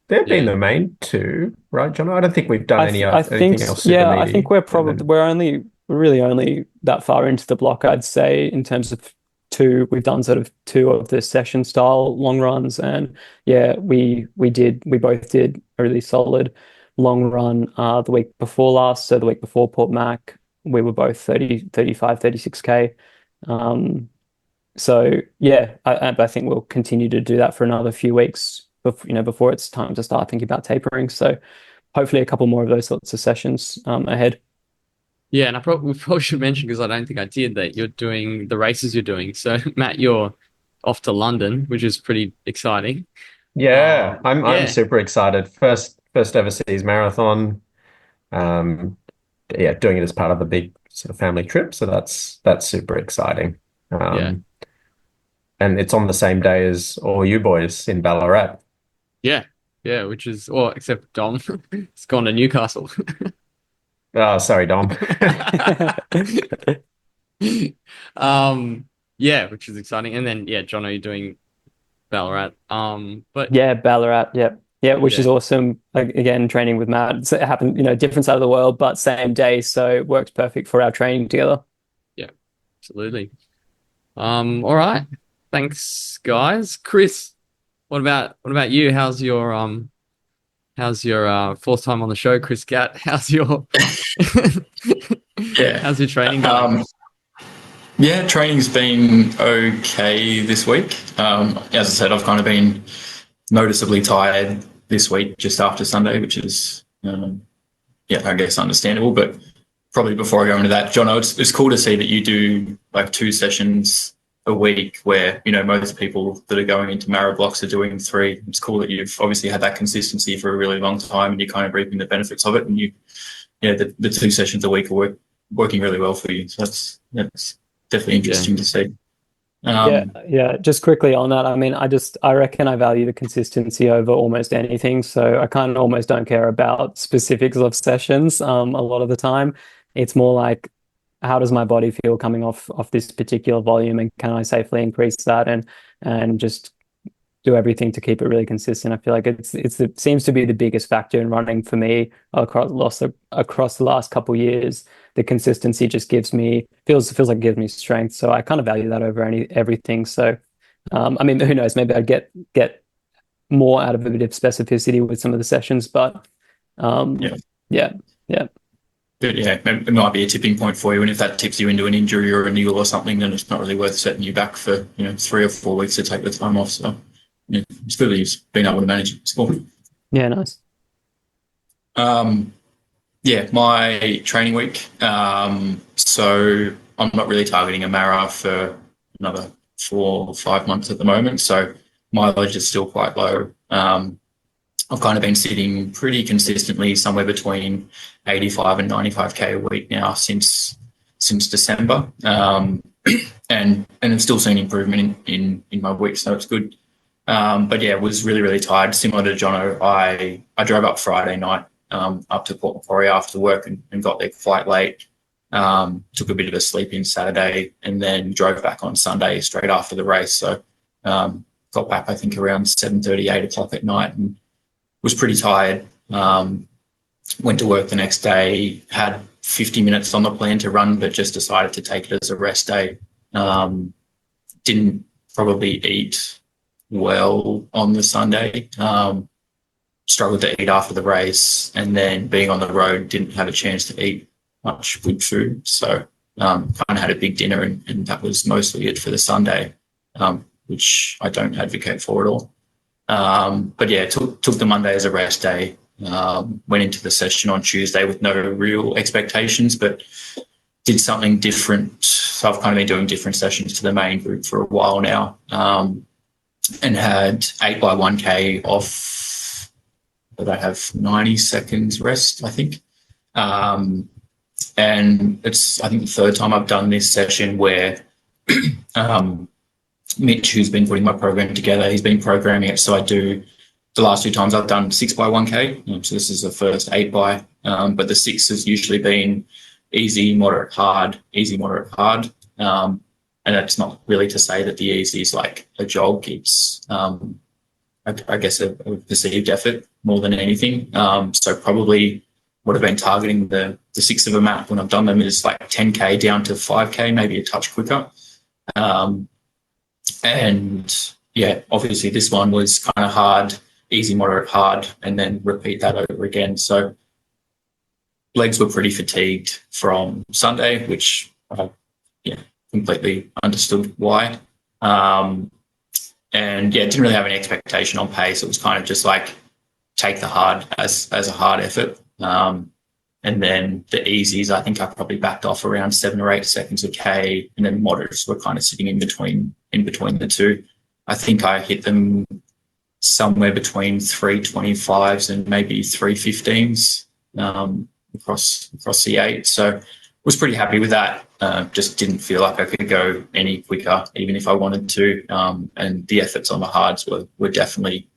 They've been the main 2, right, John? I don't think we've done anything else super Yeah, meaty. I think we're really only that far into the block, I'd say, in terms of 2. We've done sort of 2 of the session style long runs, and yeah, we both did a really solid long run the week before last. So the week before Port Mac, we were both 30, 35, 36K. So yeah, I think we'll continue to do that for another few weeks before it's time to start thinking about tapering. So hopefully a couple more of those sorts of sessions ahead. Yeah, and we probably should mention, because I don't think I did, that you're doing the races you're doing. So Matt, you're off to London, which is pretty exciting. Yeah, I'm super excited. First overseas marathon. Doing it as part of a big sort of family trip. So that's super exciting. Yeah. And it's on the same day as all you boys in Ballarat. Yeah. Yeah. Which is, well, except Dom, it's gone to Newcastle. Oh, sorry, Dom. Yeah, which is exciting. And then, yeah, John, are you doing Ballarat? But Yeah, Ballarat. Yeah. Yeah, which is yeah, awesome. Like, again, training with Matt. So it happened, different side of the world, but same day. So it works perfect for our training together. yeah, absolutely. All right. Thanks, guys. Chris, what about you? How's your fourth time on the show, Chris Gatt? How's your Yeah. how's your training going? Yeah, training's been okay this week. As I said, I've kind of been noticeably tired this week just after Sunday, which is, I guess understandable. But probably before I go into that, John, it's cool to see that you do like 2 sessions a week where, most people that are going into Mara blocks are doing 3. It's cool that you've obviously had that consistency for a really long time and you're kind of reaping the benefits of it. And the 2 sessions a week are working really well for you. So that's definitely interesting to see. Yeah. Just quickly on that, I mean, I reckon I value the consistency over almost anything. So I kind of almost don't care about specifics of sessions. A lot of the time, it's more like, how does my body feel coming off this particular volume, and can I safely increase that and just do everything to keep it really consistent. I feel like it seems to be the biggest factor in running for me across the last couple of years. The consistency just feels like it gives me strength. So I kind of value that over everything. So I mean, who knows? Maybe I'd get more out of a bit of specificity with some of the sessions, but yeah. But yeah, it might be a tipping point for you, and if that tips you into an injury or a niggle or something, then it's not really worth setting you back for 3 or 4 weeks to take the time off. So yeah, it's good that you've been able to manage it. It's cool. Yeah, nice. My training week. So I'm not really targeting a Mara for another 4 or 5 months at the moment. So mileage is still quite low. I've kind of been sitting pretty consistently somewhere between 85 and 95k a week now since December, and I've still seen improvement in my week, so it's good. But yeah, was really tired. Similar to Jono, I drove up Friday night up to Port Macquarie after work and got there quite late. Took a bit of a sleep in Saturday and then drove back on Sunday straight after the race. So got back I think around 7:30, 8 o'clock at night and was pretty tired. Went to work the next day, had 50 minutes on the plan to run, but just decided to take it as a rest day. Didn't probably eat well on the Sunday. Struggled to eat after the race, and then being on the road, didn't have a chance to eat much good food. So kind of had a big dinner, and that was mostly it for the Sunday, which I don't advocate for at all. But yeah, took the Monday as a rest day. Went into the session on Tuesday with no real expectations, but did something different. So I've kind of been doing different sessions to the main group for a while now, and had 8 by 1K off, but I have 90 seconds rest, I think. And it's, I think, the third time I've done this session where Mitch, who's been putting my program together, he's been programming it. So I do, the last 2 times I've done 6 by 1K. So this is the first 8 by, but the 6 has usually been easy, moderate, hard, easy, moderate, hard. And that's not really to say that the easy is like a jog. It's, I guess, a perceived effort more than anything. So probably would have been targeting the 6 of a map when I've done them is like 10K down to 5K, maybe a touch quicker. And yeah, obviously this one was kind of hard, easy, moderate, hard, and then repeat that over again. So legs were pretty fatigued from Sunday, which I completely understood why. And yeah, didn't really have any expectation on pace. It was kind of just like take the hard as a hard effort. And then the easies, I think I probably backed off around 7 or 8 seconds a K, and then moderates were kind of sitting in between the two. I think I hit them somewhere between 3:25s and maybe 3:15s across the 8. So was pretty happy with that. Just didn't feel like I could go any quicker, even if I wanted to. And the efforts on the hards were definitely,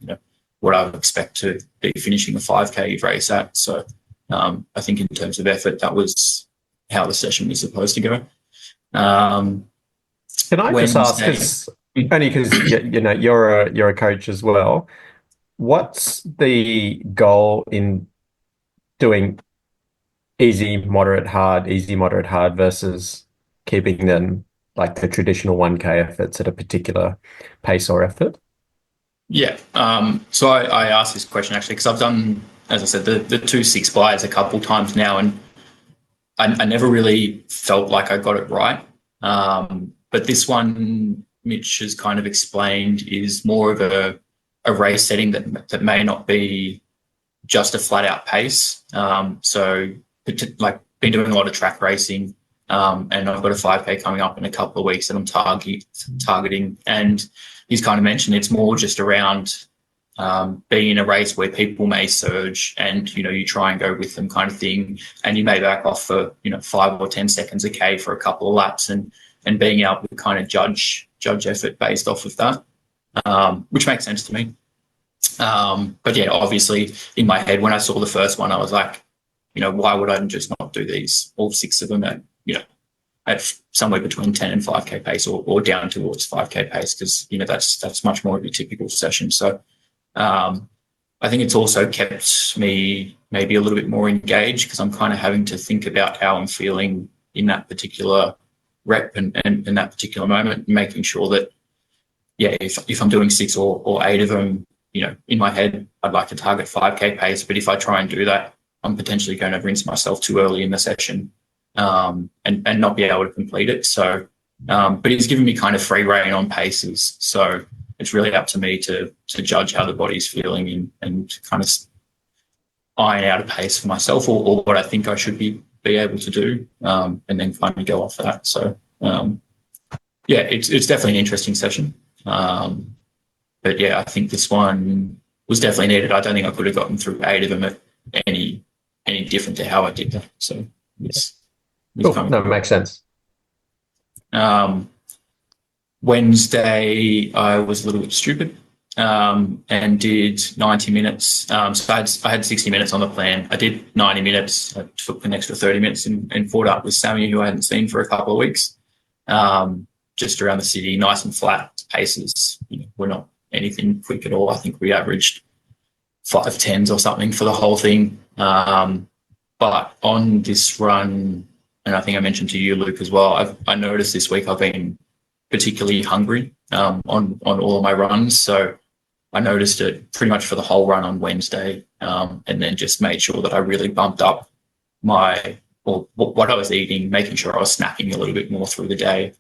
what I would expect to be finishing a 5K race at. So I think in terms of effort, that was how the session was supposed to go. Can I just ask, only because you're a coach as well, what's the goal in doing easy, moderate, hard versus keeping them like the traditional 1K efforts at a particular pace or effort? Yeah. So I asked this question actually because I've done, as I said, the 2 6 buys a couple times now, and I never really felt like I got it right. But this one, Mitch has kind of explained, is more of a race setting that may not be just a flat out pace. So like been doing a lot of track racing, and I've got a 5K coming up in a couple of weeks that I'm targeting. And he's kind of mentioned it's more just around being in a race where people may surge and, you try and go with them kind of thing. And you may back off for, 5 or 10 seconds a K for a couple of laps and being able to kind of judge effort based off of that, which makes sense to me. But yeah, obviously in my head, when I saw the first one, I was like, why would I just not do these, all 6 of them at somewhere between 10 and 5K pace or down towards 5K pace, because, that's much more of a typical session. So I think it's also kept me maybe a little bit more engaged because I'm kind of having to think about how I'm feeling in that particular rep and in that particular moment, making sure that, yeah, if I'm doing 6 or 8 of them, in my head, I'd like to target 5K pace. But if I try and do that, I'm potentially going to rinse myself too early in the session and not be able to complete it. So, but he's given me kind of free rein on paces. So it's really up to me to judge how the body's feeling and kind of iron out a pace for myself or what I think I should be able to do, and then kind of go off that. So, yeah, it's definitely an interesting session. But yeah, I think this one was definitely needed. I don't think I could have gotten through 8 of them at any different to how I did that. So it's cool. kind of No, it makes sense. Wednesday, I was a little bit stupid and did 90 minutes. So I had 60 minutes on the plan. I did 90 minutes. I took an extra 30 minutes and fought up with Sammy, who I hadn't seen for a couple of weeks, just around the city, nice and flat paces. We're not anything quick at all. I think we averaged 5:10s or something for the whole thing. But on this run, and I think I mentioned to you, Luke, as well, I noticed this week I've been particularly hungry on all of my runs. So I noticed it pretty much for the whole run on Wednesday, and then just made sure that I really bumped up what I was eating, making sure I was snacking a little bit more through the day,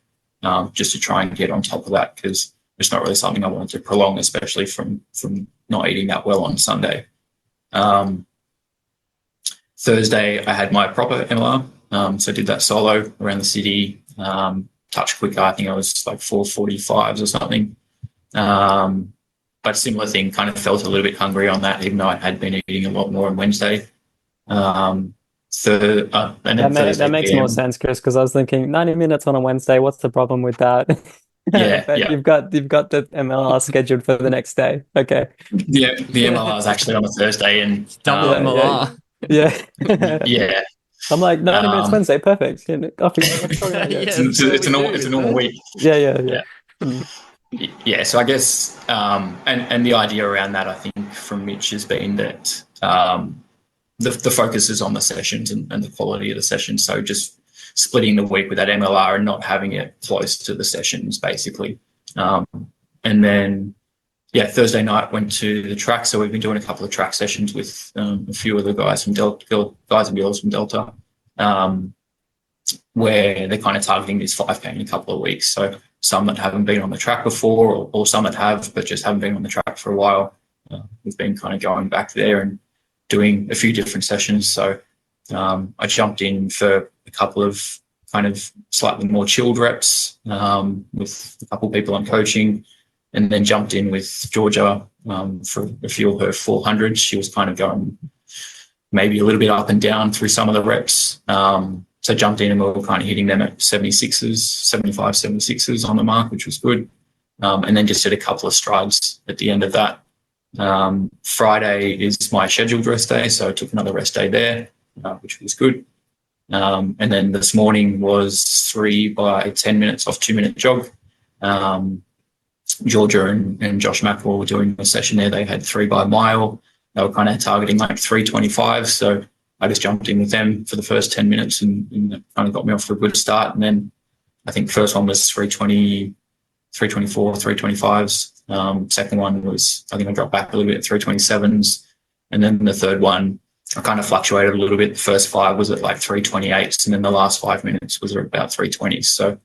just to try and get on top of that, because it's not really something I wanted to prolong, especially from not eating that well on Sunday. Thursday, I had my proper MLR, so I did that solo around the city, touch quicker. I think I was like 4:45s or something. But similar thing, kind of felt a little bit hungry on that, even though I had been eating a lot more on Wednesday. And then that makes more sense, Chris, because I was thinking 90 minutes on a Wednesday. What's the problem with that? Yeah, but yeah. You've got the MLR scheduled for the next day. Okay. Yeah, the MLR is actually on a Thursday, and Double MLR. Yeah. yeah. I'm like 90 minutes Wednesday, perfect. It's a normal week. Yeah. Yeah, so I guess, and the idea around that, I think, from Mitch has been that the focus is on the sessions and the quality of the sessions. So just splitting the week with that MLR and not having it close to the sessions, basically. And then, yeah, Thursday night went to the track. So we've been doing a couple of track sessions with a few of the guys from guys and girls from Delta, where they're kind of targeting this 5K in a couple of weeks. So some that haven't been on the track before, or some that have, but just haven't been on the track for a while. We've been kind of going back there and doing a few different sessions. So I jumped in for a couple of kind of slightly more chilled reps with a couple of people I'm coaching, and then jumped in with Georgia for a few of her 400s. She was kind of going maybe a little bit up and down through some of the reps. So So jumped in and we were kind of hitting them at 76s, 75, 76s on the mark, which was good. And then just did a couple of strides at the end of that. Friday is my scheduled rest day, so I took another rest day there, which was good. And then this morning was 3 by 10 minutes off 2-minute jog. Georgia and Josh Mackwell were doing a session there. They had 3 by mile. They were kind of targeting like 3:25. So I just jumped in with them for the first 10 minutes and that kind of got me off for a good start. And then I think the first one was 3:20, 3:24, 3:25s. Second one was, I think I dropped back a little bit, 3:27s. And then the third one, I kind of fluctuated a little bit. The first 5 was at like 3:28s, and then the last 5 minutes was at about 3:20s. So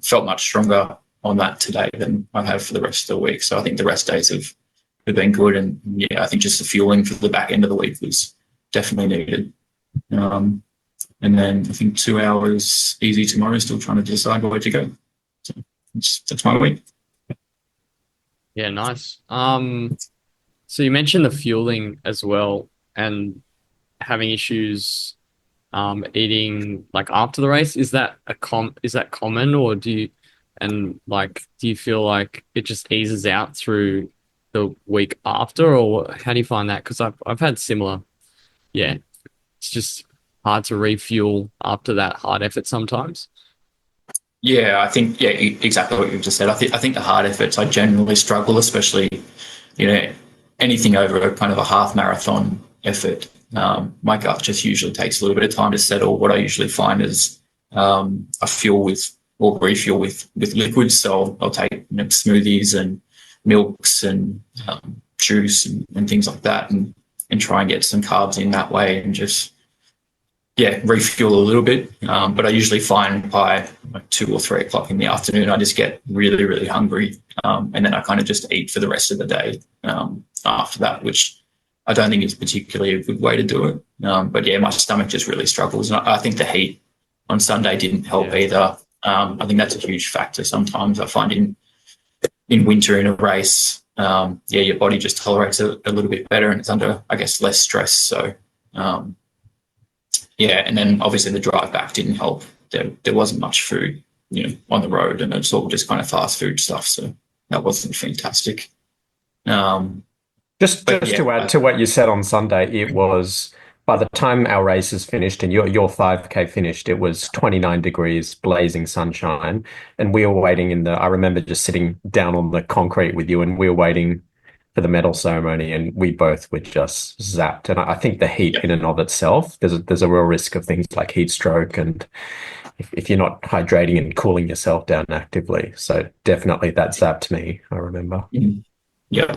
felt much stronger on that today than I have for the rest of the week. So I think the rest days have been good. And yeah, I think just the fueling for the back end of the week was definitely needed. And then I think 2 hours easy tomorrow, still trying to decide where to go. So that's my week. Yeah, nice. So you mentioned the fueling as well and having issues eating like after the race. Is that common, or do you feel like it just eases out through the week after, or how do you find that? Because I've had similar. Yeah, it's just hard to refuel after that hard effort sometimes. Yeah, I think exactly what you've just said. I think the hard efforts I generally struggle, especially anything over a kind of a half marathon effort. My gut just usually takes a little bit of time to settle. What I usually find is I fuel with or refuel with liquids. So I'll take smoothies and milks and juice and things like that, and try and get some carbs in that way, and just refuel a little bit. But I usually find by like 2 or 3 o'clock in the afternoon, I just get really, really hungry, and then I kind of just eat for the rest of the day after that, which I don't think is particularly a good way to do it. But yeah, my stomach just really struggles, and I think the heat on Sunday didn't help either. I think that's a huge factor. Sometimes I find in winter in a race, your body just tolerates it a little bit better, and it's under, I guess, less stress. So, and then obviously the drive back didn't help. There wasn't much food, on the road, and it's all just kind of fast food stuff. So that wasn't fantastic. Just to add to what you said on Sunday, it was, by the time our race is finished and your 5K finished, it was 29 degrees, blazing sunshine. And we were waiting I remember just sitting down on the concrete with you, and we were waiting for the medal ceremony, and we both were just zapped. And I think the heat in and of itself, there's a real risk of things like heat stroke, and if you're not hydrating and cooling yourself down actively. So definitely that zapped me, I remember. Yeah.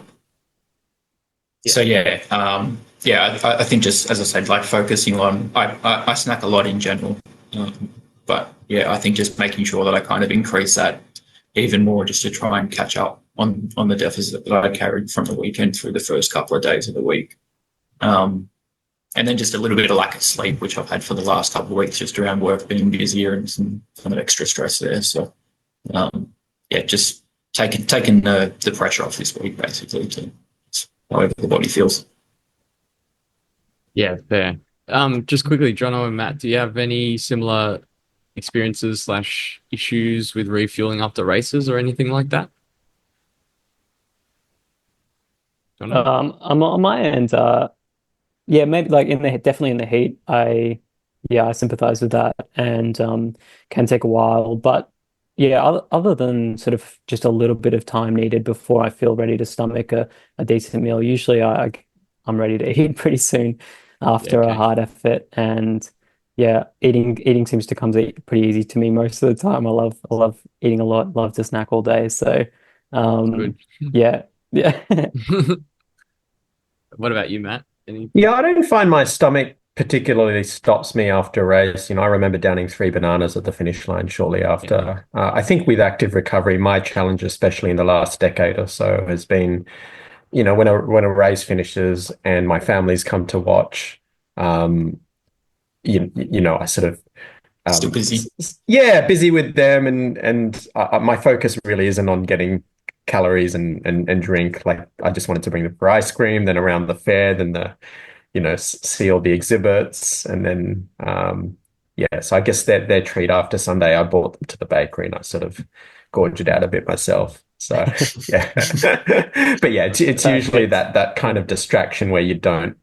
So I think just, as I said, like focusing on, I snack a lot in general, but I think just making sure that I kind of increase that even more, just to try and catch up on the deficit that I carried from the weekend through the first couple of days of the week. And then just a little bit of lack of sleep, which I've had for the last couple of weeks, just around work being busier and some kind of extra stress there. So, just taking the pressure off this week, basically, to however the body feels. Yeah, fair. Just quickly, Jono and Matt, do you have any similar experiences / issues with refueling after races or anything like that? Jono? On my end, maybe like definitely in the heat, I sympathize with that, and can take a while. But other than sort of just a little bit of time needed before I feel ready to stomach a decent meal, usually I'm ready to eat pretty soon after a hard effort. And eating seems to come pretty easy to me most of the time. I love eating a lot, love to snack all day. So Good. yeah. What about you, Matt? Yeah, I don't find my stomach particularly stops me after a race. I remember downing 3 bananas at the finish line shortly after. I think with active recovery, my challenge, especially in the last decade or so, has been, when a race finishes and my family's come to watch, I sort of Still busy. Busy with them, and my focus really isn't on getting calories and drink. Like, I just wanted to bring them for ice cream, then around the fair, then see all the exhibits, and then yeah, so I guess their treat after Sunday, I bought them to the bakery and I sort of gorged it out a bit myself. So yeah, but yeah, it's usually Perfect. that kind of distraction where you can't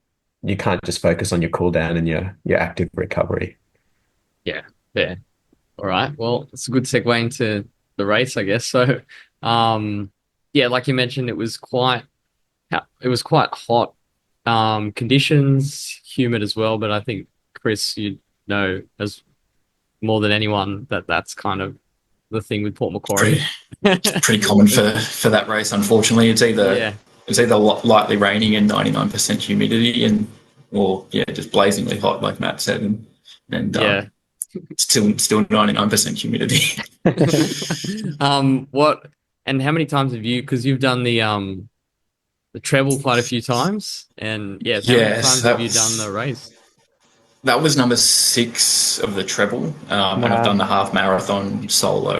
just focus on your cool down and your active recovery. Yeah, yeah. All right. Well, it's a good segue into the race, I guess. So, um, yeah, like you mentioned, it was quite hot, conditions, humid as well. But I think Chris, you know, as more than anyone, that's kind of the thing with Port Pretty Macquarie. pretty common for that race. Unfortunately, Yeah, it's either lightly raining and 99% humidity, or yeah, just blazingly hot, like Matt said, and yeah. still 99% humidity. What and how many times have you? Because you've done the treble quite a few times, and yeah, how many Yes, times have you done the race? that was number 6 of the treble, and I've done Wow. the half marathon solo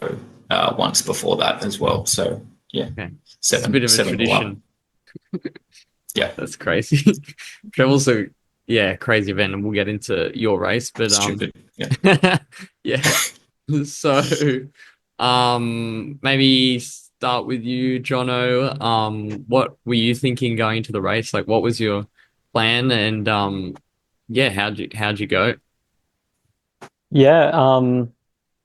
once before that as well. So yeah, Okay, it's a bit seven of a seven all up. tradition. Yeah, That's crazy. Treble's a yeah crazy event, and we'll get into your race, but stupid. Yeah. yeah. So maybe start with you, Jono. What were you thinking going into the race? Like, what was your plan, and yeah, how'd you go? Yeah,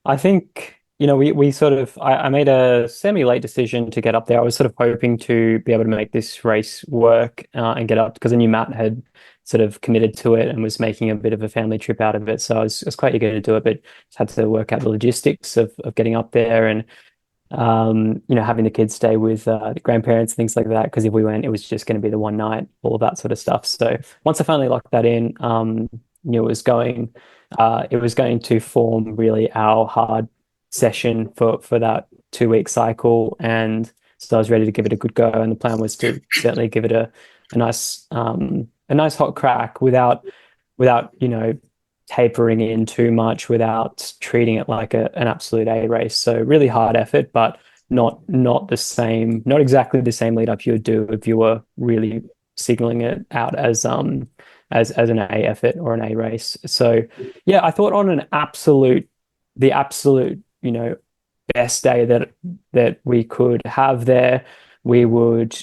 I think, we sort of, I made a semi-late decision to get up there. I was sort of hoping to be able to make this race work and get up because I knew Matt had sort of committed to it and was making a bit of a family trip out of it. So I was quite eager to do it, but just had to work out the logistics of getting up there and, having the kids stay with the grandparents and things like that. Because if we went, it was just going to be the one night, all of that sort of stuff. So once I finally locked that in, knew it was going to form really our hard session for that 2 week cycle, and so I was ready to give it a good go. And the plan was to certainly give it a nice hot crack without tapering in too much, without treating it like an absolute A race. So really hard effort, but not the same, not exactly the same lead up you would do if you were really signaling it out as an A effort or an A race. So yeah, I thought on the absolute, best day that we could have there, we would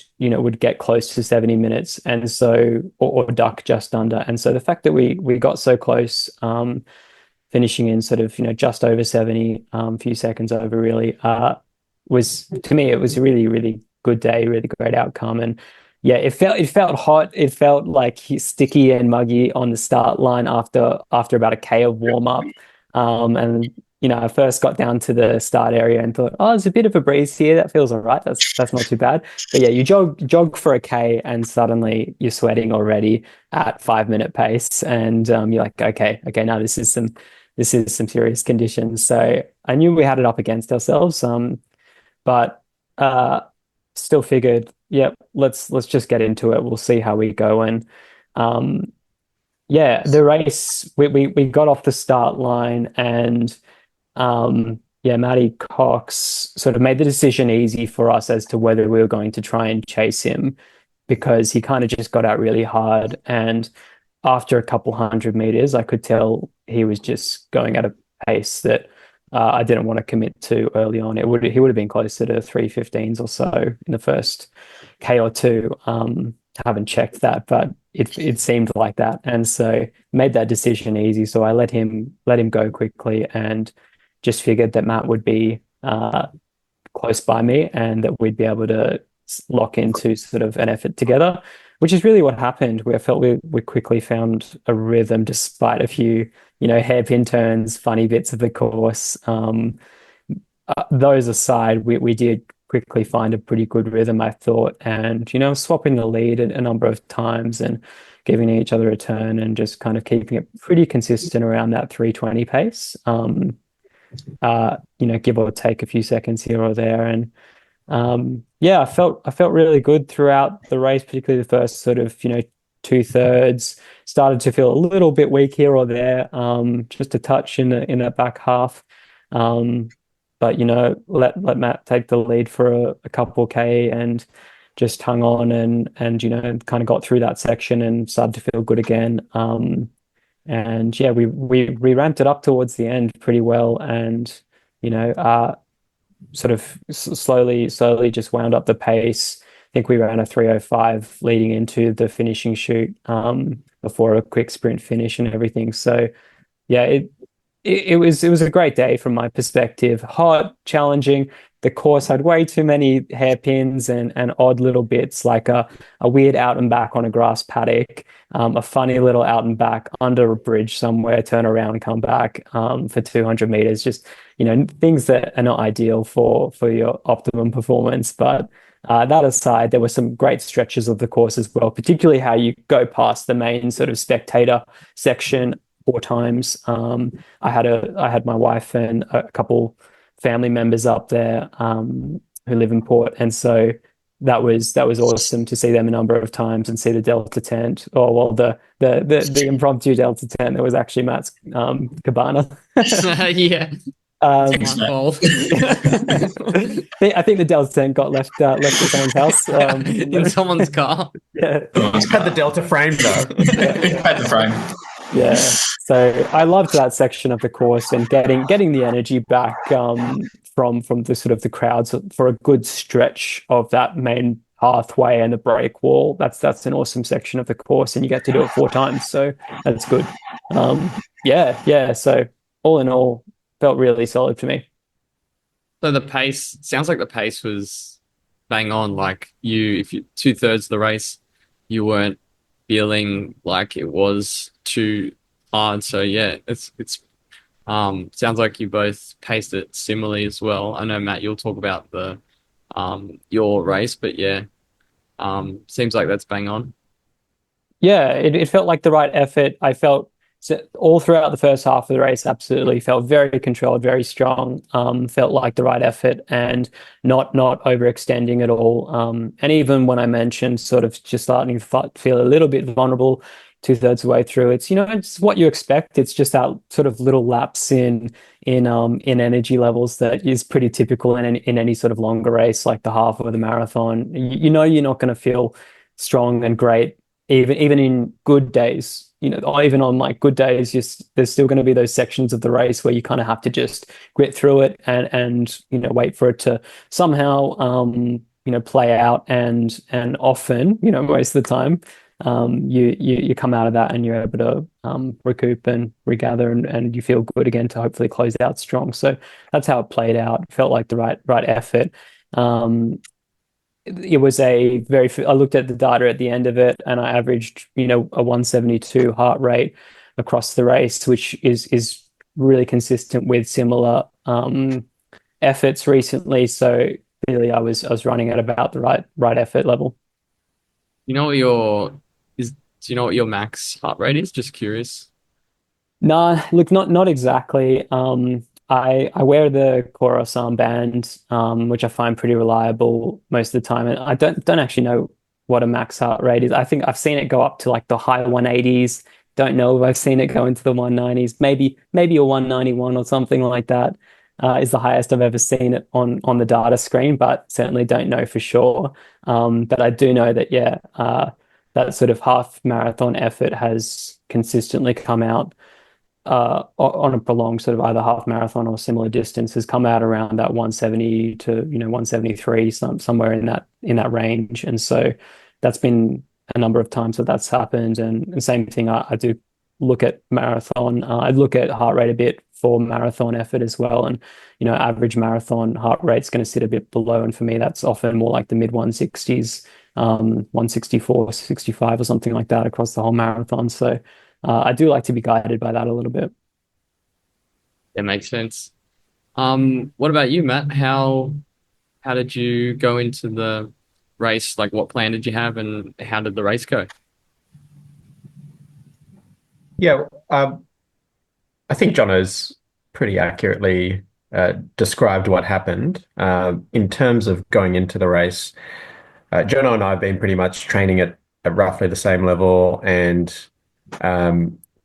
get close to 70 minutes, and so or duck just under. And so the fact that we got so close, finishing in sort of just over 70, few seconds over really, was, to me, it was a really, really good day, really great outcome. And yeah, it felt hot. It felt like sticky and muggy on the start line after about a K of warm up. And I first got down to the start area and thought, oh, there's a bit of a breeze here. That feels all right. That's not too bad. But yeah, you jog for a K and suddenly you're sweating already at 5 minute pace, and you're like, okay, now this is some serious conditions. So I knew we had it up against ourselves. But still figured, yep, let's just get into it. We'll see how we go. And um, yeah, the race, we got off the start line, and yeah, Matty Cox sort of made the decision easy for us as to whether we were going to try and chase him, because he kind of just got out really hard. And after a couple 100 meters, I could tell he was just going at a pace that I didn't want to commit to early on. He would have been closer to 3:15s or so in the first K or two. Haven't checked that, but it seemed like that, and so made that decision easy. So I let him go quickly, and just figured that Matt would be close by me and that we'd be able to lock into sort of an effort together, which is really what happened. We felt we quickly found a rhythm despite a few, hairpin turns, funny bits of the course. Those aside, we did quickly find a pretty good rhythm, I thought, and swapping the lead a number of times and giving each other a turn and just kind of keeping it pretty consistent around that 3:20 pace. Give or take a few seconds here or there. And yeah, I felt really good throughout the race, particularly the first sort of, 2/3. Started to feel a little bit weak here or there, just a touch in the back half. But let Matt take the lead for a couple K and just hung on and kind of got through that section and started to feel good again. And yeah, we ramped it up towards the end pretty well, and you know, sort of slowly just wound up the pace. I think we ran a 3:05 leading into the finishing chute, before a quick sprint finish and everything. So yeah, it was a great day from my perspective. Hot, challenging. The course had way too many hairpins and odd little bits, like a weird out and back on a grass paddock, a funny little out and back under a bridge somewhere, turn around, come back, for 200 meters. Just, things that are not ideal for your optimum performance. But that aside, there were some great stretches of the course as well, particularly how you go past the main sort of spectator section 4 times. I had my wife and a couple family members up there, who live in Port, and so that was awesome to see them a number of times and see the Delta tent. Oh well, the impromptu Delta tent that was actually Matt's cabana. Yeah, Thanks, my Matt. fault. I think the Delta tent got left at someone's house. In someone's car. Yeah, Had the Delta frame though. Had the frame. yeah. So I loved that section of the course and getting the energy back, from the sort of the crowds for a good stretch of that main pathway and the break wall. That's an awesome section of the course, and you get to do it 4 times, so that's good. Yeah. So all in all, felt really solid for me. So the pace sounds like the pace was bang on. Like if you 2/3 of the race, you weren't feeling like it was too hard. So yeah, it's sounds like you both paced it similarly as well. I know Matt, you'll talk about the your race, but yeah, seems like that's bang on. Yeah, it felt like the right effort. I felt all throughout the first half of the race, absolutely felt very controlled, very strong. Felt like the right effort and not overextending at all. And even when I mentioned sort of just starting to feel a little bit vulnerable 2/3 of the way through, it's what you expect. It's just that sort of little lapse in energy levels that is pretty typical in any sort of longer race like the half or the marathon. You're not going to feel strong and great even in good days, or even on like good days, there's still going to be those sections of the race where you kind of have to just grit through it and wait for it to somehow play out, and often, most of the time, you come out of that and you're able to recoup and regather, and you feel good again to hopefully close out strong. So that's how it played out. It felt like the right effort. It was I looked at the data at the end of it, and I averaged, a 172 heart rate across the race, which is really consistent with similar efforts recently. So really, I was running at about the right effort level. You know what do you know what your max heart rate is? Just curious. No, look, not exactly. I wear the Chorus armband, which I find pretty reliable most of the time, and I don't actually know what a max heart rate is. I think I've seen it go up to like the high 180s. Don't know if I've seen it go into the 190s. Maybe a 191 or something like that is the highest I've ever seen it on the data screen, but certainly don't know for sure. But I do know that that sort of half marathon effort has consistently come out on a prolonged sort of either half marathon or similar distance, has come out around that 170 to 173, somewhere in that range. And so that's been a number of times that's happened. And the same thing, I do look at marathon. I look at heart rate a bit for marathon effort as well. And average marathon heart rate is going to sit a bit below. And for me, that's often more like the mid 160s, 164, 65 or something like that across the whole marathon. So I do like to be guided by that a little bit. That makes sense. What about you, Matt? How did you go into the race? Like, what plan did you have, and how did the race go? Yeah, I think Jono's pretty accurately described what happened. In terms of going into the race, Jono and I have been pretty much training at roughly the same level, and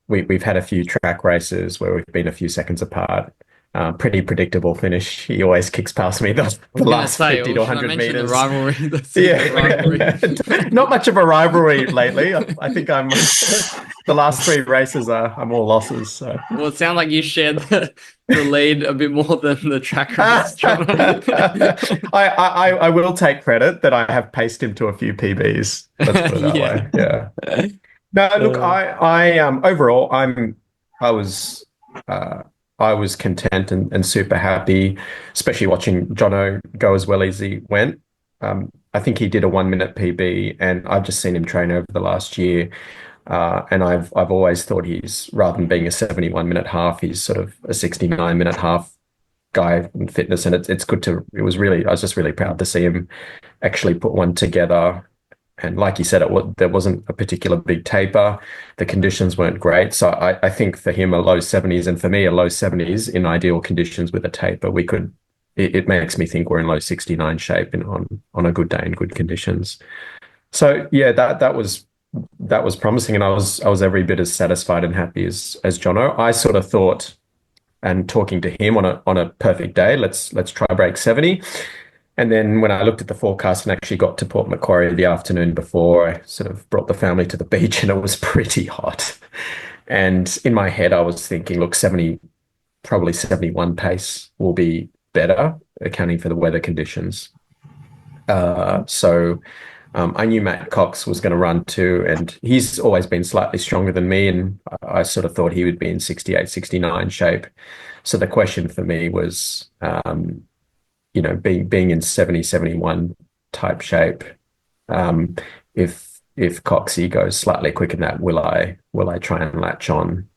we've had a few track races where we've been a few seconds apart. Pretty predictable finish. He always kicks past me the I was gonna last say, 50 to well, should I 100 mention the meters. rivalry, the secret Yeah, rivalry? not much of a rivalry lately. I think I'm the last three races I'm all losses. So. Well, it sounds like you shared the lead a bit more than the track race, John. I will take credit that I have paced him to a few PBs. Let's put it that Yeah. way. Yeah. No, look, I overall I was uh, I was content and super happy, especially watching Jono go as well as he went. I think he did a 1 minute PB, and I've just seen him train over the last year. And I've always thought he's, rather than being a 71-minute half, he's sort of a 69-minute half guy in fitness. And it's good to, I was just really proud to see him actually put one together. And like you said, there wasn't a particular big taper. The conditions weren't great. So I think for him, a low 70s, and for me, a low 70s in ideal conditions with a taper, it makes me think we're in low 69 shape on a good day in good conditions. So yeah, that was promising, and I was every bit as satisfied and happy as Jono. I sort of thought, and talking to him on a perfect day, let's try break 70. And then when I looked at the forecast and actually got to Port Macquarie the afternoon before, I sort of brought the family to the beach, and it was pretty hot. And in my head, I was thinking, look, 70, probably 71 pace will be better, accounting for the weather conditions. So I knew Matt Cox was going to run too, and he's always been slightly stronger than me, and I sort of thought he would be in 68, 69 shape. So the question for me was, being in 70, 71 type shape, if Coxie goes slightly quicker than that, will I try and latch on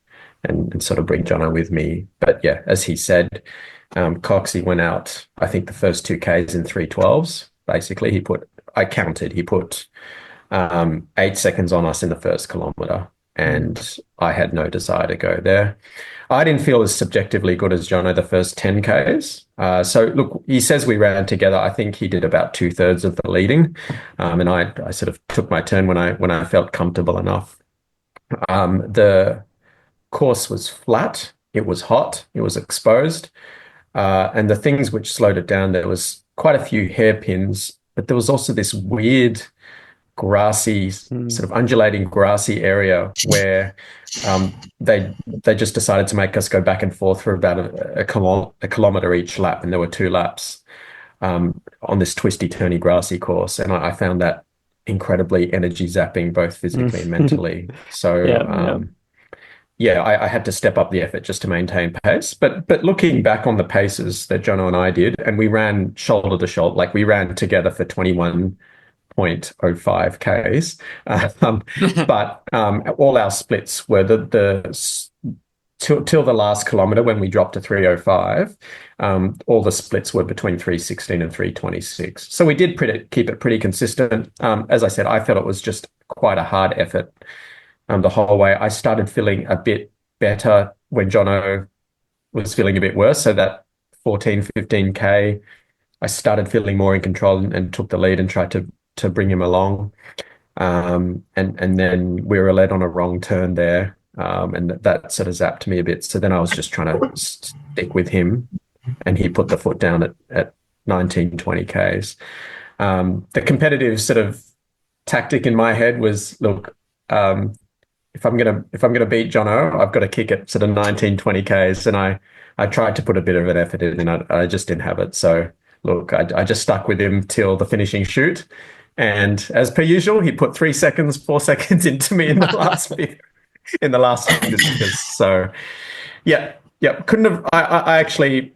and sort of bring Jono with me? But yeah, as he said, Coxie went out, I think the first 2Ks in 3:12s. Basically, I counted, he put 8 seconds on us in the first kilometre, and I had no desire to go there. I didn't feel as subjectively good as Jono the first 10Ks. So look, he says we ran together. I think he did about 2/3 of the leading, and I sort of took my turn when I felt comfortable enough. The course was flat. It was hot. It was exposed. And the things which slowed it down, there was quite a few hairpins, but there was also this weird grassy, sort of undulating grassy area where they just decided to make us go back and forth for about a kilometre each lap, and there were 2 laps on this twisty, turny, grassy course, and I found that incredibly energy zapping, both physically and mentally. So I had to step up the effort just to maintain pace. But looking back on the paces that Jono and I did, and we ran shoulder to shoulder, like we ran together for 21.05 Ks. But all our splits were till the last kilometre when we dropped to 3:05. All the splits were between 3:16 and 3:26. So we did keep it pretty consistent. As I said, I felt it was just quite a hard effort the whole way. I started feeling a bit better when Jono was feeling a bit worse. So that 14, 15K, I started feeling more in control and took the lead and tried to bring him along. And then we were led on a wrong turn there. And that sort of zapped me a bit. So then I was just trying to stick with him, and he put the foot down at 19, 20 Ks. The competitive sort of tactic in my head was, look, if I'm gonna beat Jono, I've got to kick it sort of 19, 20 Ks. And I tried to put a bit of an effort in, and I just didn't have it. So look, I just stuck with him till the finishing shoot. And as per usual, he put 3 seconds, 4 seconds into me in the last bit, in the last 100 meters. So yeah. Couldn't have. I actually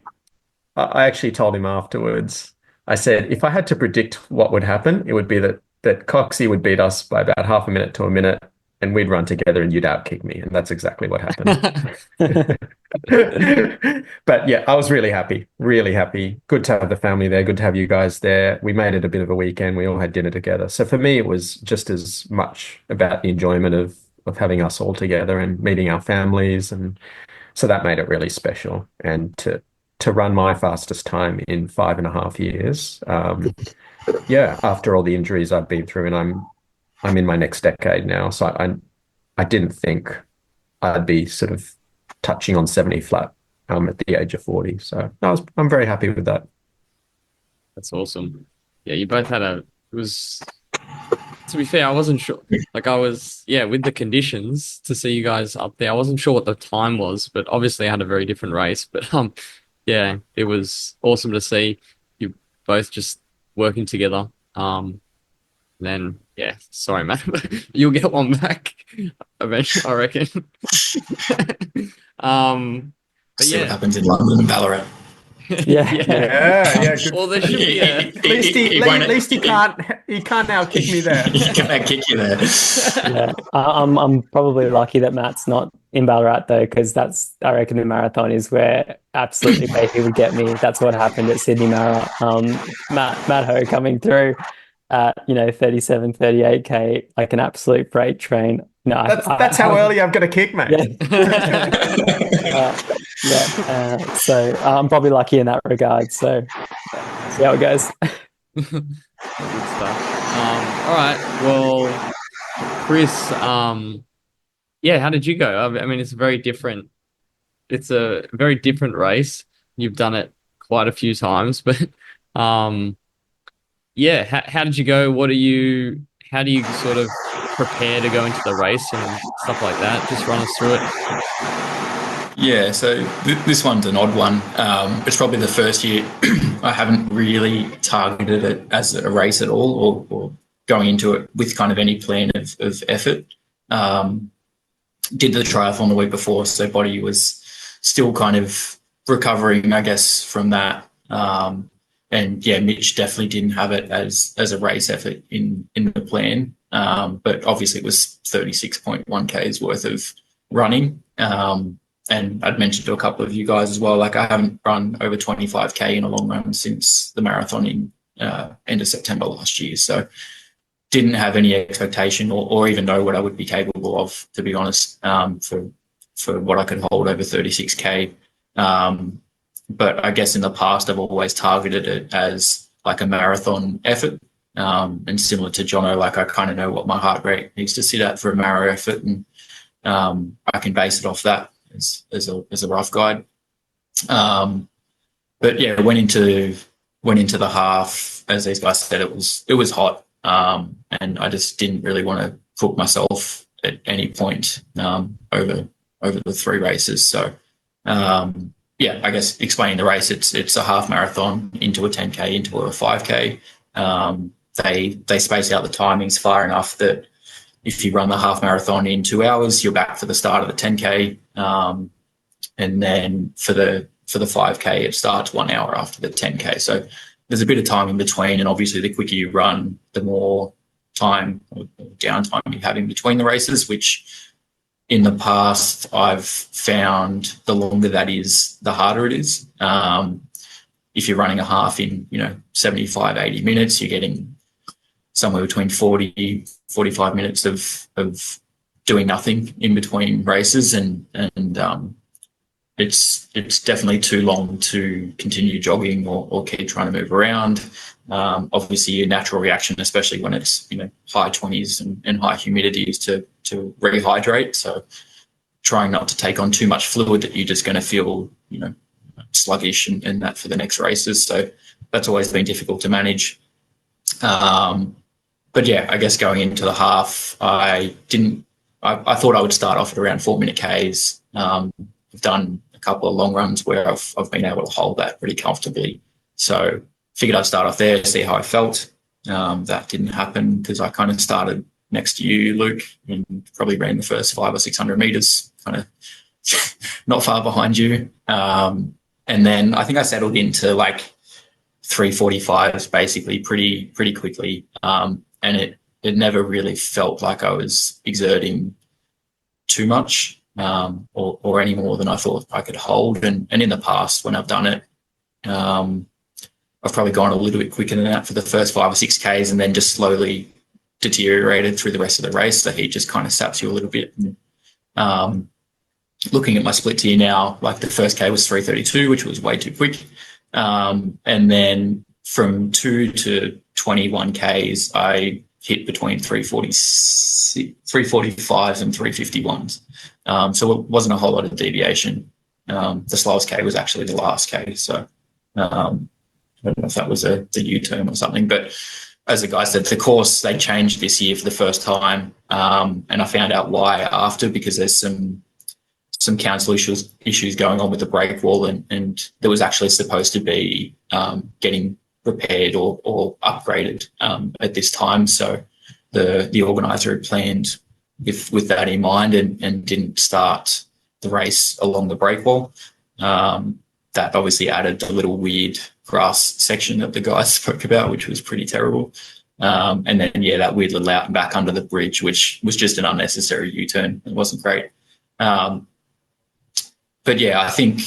told him afterwards. I said, if I had to predict what would happen, it would be that Coxie would beat us by about half a minute to a minute, and we'd run together and you'd outkick me. And that's exactly what happened. But yeah, I was really happy, really happy. Good to have the family there. Good to have you guys there. We made it a bit of a weekend. We all had dinner together. So for me, it was just as much about the enjoyment of having us all together and meeting our families. And so that made it really special. And to run my fastest time in 5.5 years, after all the injuries I've been through, and I'm in my next decade now, so I didn't think I'd be sort of touching on 70 flat at the age of 40. So I'm very happy with that. That's awesome. Yeah, you both had it was, to be fair, I wasn't sure. Like I was, yeah, with the conditions to see you guys up there, I wasn't sure what the time was, but obviously I had a very different race. But yeah, it was awesome to see you both just working together. Then yeah, sorry, man, you'll get one back eventually, I reckon. But See what yeah, happens in London and Ballarat. Yeah. Yeah. Good. Well, there should be a. At least he can't now kick me there. He can't kick you there. Yeah, I'm probably lucky that Matt's not in Ballarat though, because I reckon the marathon is absolutely where he would get me. That's what happened at Sydney Mara. Matt Ho coming through at 37, 38K, like an absolute freight train. No, That's how early I've got to kick, mate. Yeah. So I'm probably lucky in that regard. So see how it goes. Good stuff. All right. Well, Chris, yeah, how did you go? I mean, it's a very different race. You've done it quite a few times, but yeah, how did you go? How do you sort of prepare to go into the race and stuff like that? Just run us through it. Yeah, so this one's an odd one. It's probably the first year I haven't really targeted it as a race at all, or going into it with kind of any plan of effort. Did the triathlon the week before, so body was still kind of recovering, I guess, from that. And yeah, Mitch definitely didn't have it as a race effort in the plan. But obviously it was 36.1 Ks worth of running. And I'd mentioned to a couple of you guys as well, like I haven't run over 25K in a long run since the marathon in end of September last year. So didn't have any expectation or even know what I would be capable of, to be honest, for what I could hold over 36K. But I guess in the past, I've always targeted it as like a marathon effort. And similar to Jono, like I kind of know what my heart rate needs to sit at for a marathon effort, and I can base it off that as a rough guide. But yeah, went into the half, as these guys said, it was hot, and I just didn't really want to cook myself at any point over the three races. So yeah, I guess explaining the race, it's a half marathon into a 10K into a 5K. They space out the timings far enough that if you run the half marathon in 2 hours, you're back for the start of the 10K. And then for the 5K, it starts 1 hour after the 10K. So there's a bit of time in between. And obviously the quicker you run, the more time or downtime you have in between the races, which in the past I've found the longer that is, the harder it is. If you're running a half in, 75, 80 minutes, you're getting somewhere between 40, 45 minutes of doing nothing in between races. And it's definitely too long to continue jogging or keep trying to move around. Obviously your natural reaction, especially when it's, high 20s and high humidity, is to rehydrate. So trying not to take on too much fluid that you're just going to feel, sluggish and that for the next races. So that's always been difficult to manage. But yeah, I guess going into the half, I thought I would start off at around 4-minute Ks. I've done a couple of long runs where I've been able to hold that pretty comfortably. So figured I'd start off there, see how I felt. That didn't happen because I kind of started next to you, Luke, and probably ran the first 500 or 600 meters, kind of not far behind you. And then I think I settled into like 3:45s basically pretty quickly. And it never really felt like I was exerting too much or any more than I thought I could hold. And in the past, when I've done it, I've probably gone a little bit quicker than that for the first 5 or 6 Ks and then just slowly deteriorated through the rest of the race. The heat just kind of saps you a little bit. And, looking at my splits here now, like the first K was 3:32, which was way too quick. And then from 2 to 21 Ks, I hit between 3:45s and 3:51s. So it wasn't a whole lot of deviation. The slowest K was actually the last K. So I don't know if that was the U-turn or something, but as the guy said, the course they changed this year for the first time, and I found out why after, because there's some council issues going on with the break wall, and there was actually supposed to be getting repaired or upgraded at this time. So the organizer had planned with that in mind and didn't start the race along the break wall. That obviously added the little weird grass section that the guys spoke about, which was pretty terrible. And then, that weird little out and back under the bridge, which was just an unnecessary U-turn. It wasn't great. But I think,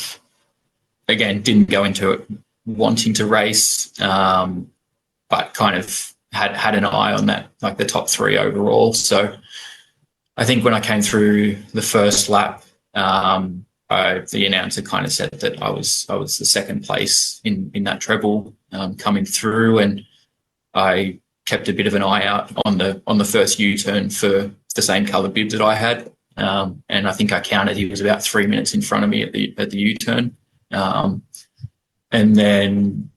again, didn't go into it wanting to race, but kind of had an eye on that, like the top 3 overall. So I think when I came through the first lap, the announcer kind of said that I was the second place in that treble coming through, and I kept a bit of an eye out on the first U-turn for the same coloured bib that I had, and I think I counted he was about 3 minutes in front of me at the U-turn, and then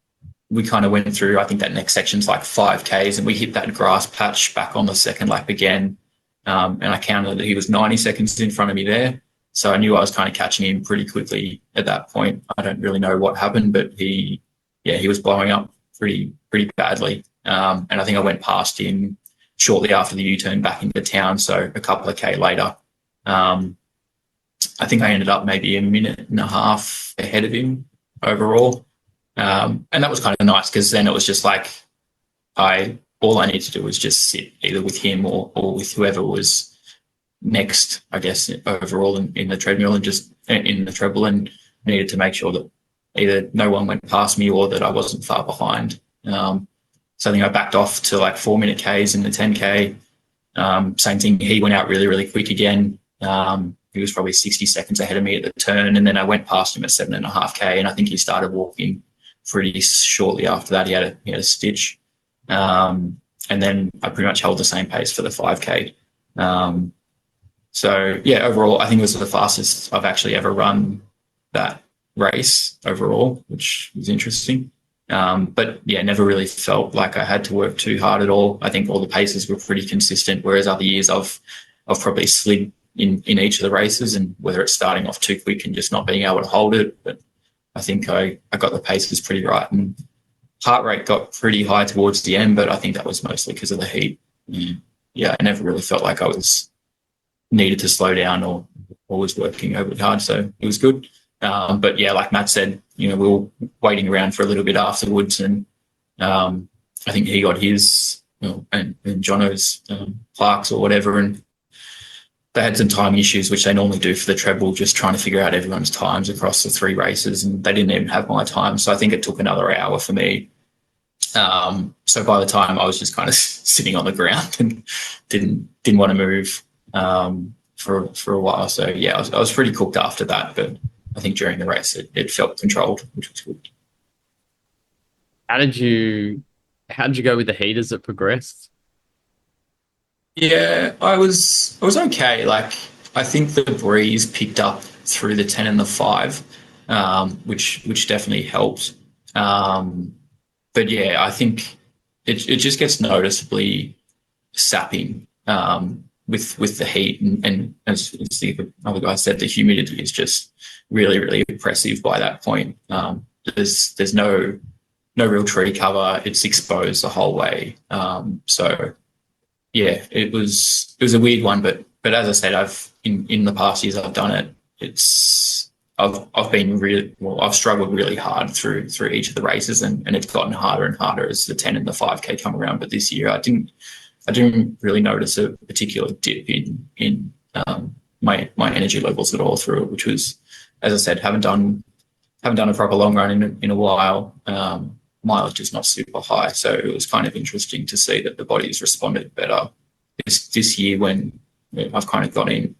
we kind of went through. I think that next section's like 5Ks, and we hit that grass patch back on the second lap again, and I counted that he was 90 seconds in front of me there. So I knew I was kind of catching him pretty quickly at that point. I don't really know what happened, but he was blowing up pretty badly. And I think I went past him shortly after the U-turn back into town. So a couple of K later, I think I ended up maybe a minute and a half ahead of him overall. And that was kind of nice, because then it was just like all I needed to do was just sit either with him or with whoever was next, I guess, overall in the treadmill and just in the treble, and needed to make sure that either no one went past me or that I wasn't far behind. So I think I backed off to like 4-minute Ks in the 10K. Same thing. He went out really, really quick again. He was probably 60 seconds ahead of me at the turn, and then I went past him at 7.5K, and I think he started walking pretty shortly after that. He had a stitch. And then I pretty much held the same pace for the 5K. So overall, I think it was the fastest I've actually ever run that race overall, which was interesting. But never really felt like I had to work too hard at all. I think all the paces were pretty consistent, whereas other years I've probably slid in each of the races, and whether it's starting off too quick and just not being able to hold it. But I think I got the paces pretty right, and heart rate got pretty high towards the end, but I think that was mostly because of the heat. I never really felt like I was needed to slow down or was working overly hard, so it was good. But like Matt said, we were waiting around for a little bit afterwards, and I think he got his and Jono's plaques or whatever, and they had some time issues, which they normally do for the treble, just trying to figure out everyone's times across the 3 races, and they didn't even have my time, so I think it took another hour for me. So by the time I was just kind of sitting on the ground and didn't want to move for a while. So I was pretty cooked after that, but I think during the race it felt controlled, which was good. How did you go with the heat as it progressed? Yeah, I was okay. Like, I think the breeze picked up through the 10 and the 5, which definitely helped. But I think it just gets noticeably sapping with the heat, and as the other guy said, the humidity is just really, really oppressive by that point. There's no real tree cover. It's exposed the whole way. So it was a weird one, but as I said, in the past years I've done it. I've struggled really hard through each of the races, and it's gotten harder and harder as the 10 and the 5K come around. But this year I didn't really notice a particular dip in my energy levels at all through it, which was, as I said, haven't done a proper long run in a while. Mileage is not super high, so it was kind of interesting to see that the body's responded better this year, when I've kind of gone in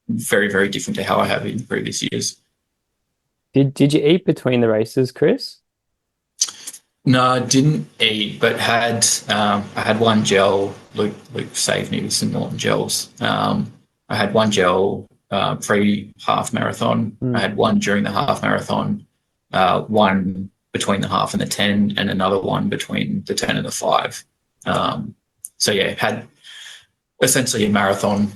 very, very different to how I have in previous years. Did you eat between the races, Chris? No, I didn't eat, but I had one gel. Luke saved me with some Norton gels. I had one gel pre-half marathon. I had one during the half marathon, one between the half and the 10, and another one between the 10 and the 5. So yeah, had essentially a marathon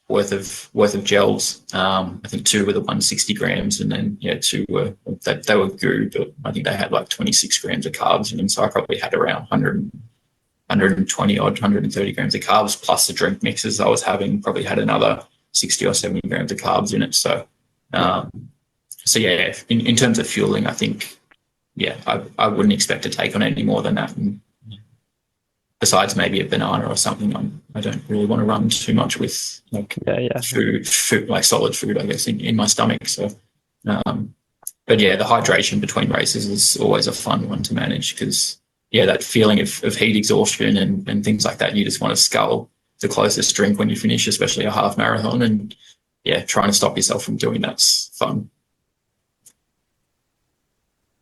worth of gels. I think 2 were the 160 grams, and then 2 were they were goo, but I think they had like 26 grams of carbs in them. So I probably had around 120 odd, 130 grams of carbs, plus the drink mixes I was having. Probably had another 60 or 70 grams of carbs in it. So, in terms of fueling, I think, I wouldn't expect to take on any more than that. And besides maybe a banana or something, I don't really want to run too much with food, like solid food, I guess, in my stomach. So, but yeah, the hydration between races is always a fun one to manage because, that feeling of heat exhaustion and things like that, you just want to scull the closest drink when you finish, especially a half marathon. And trying to stop yourself from doing that's fun.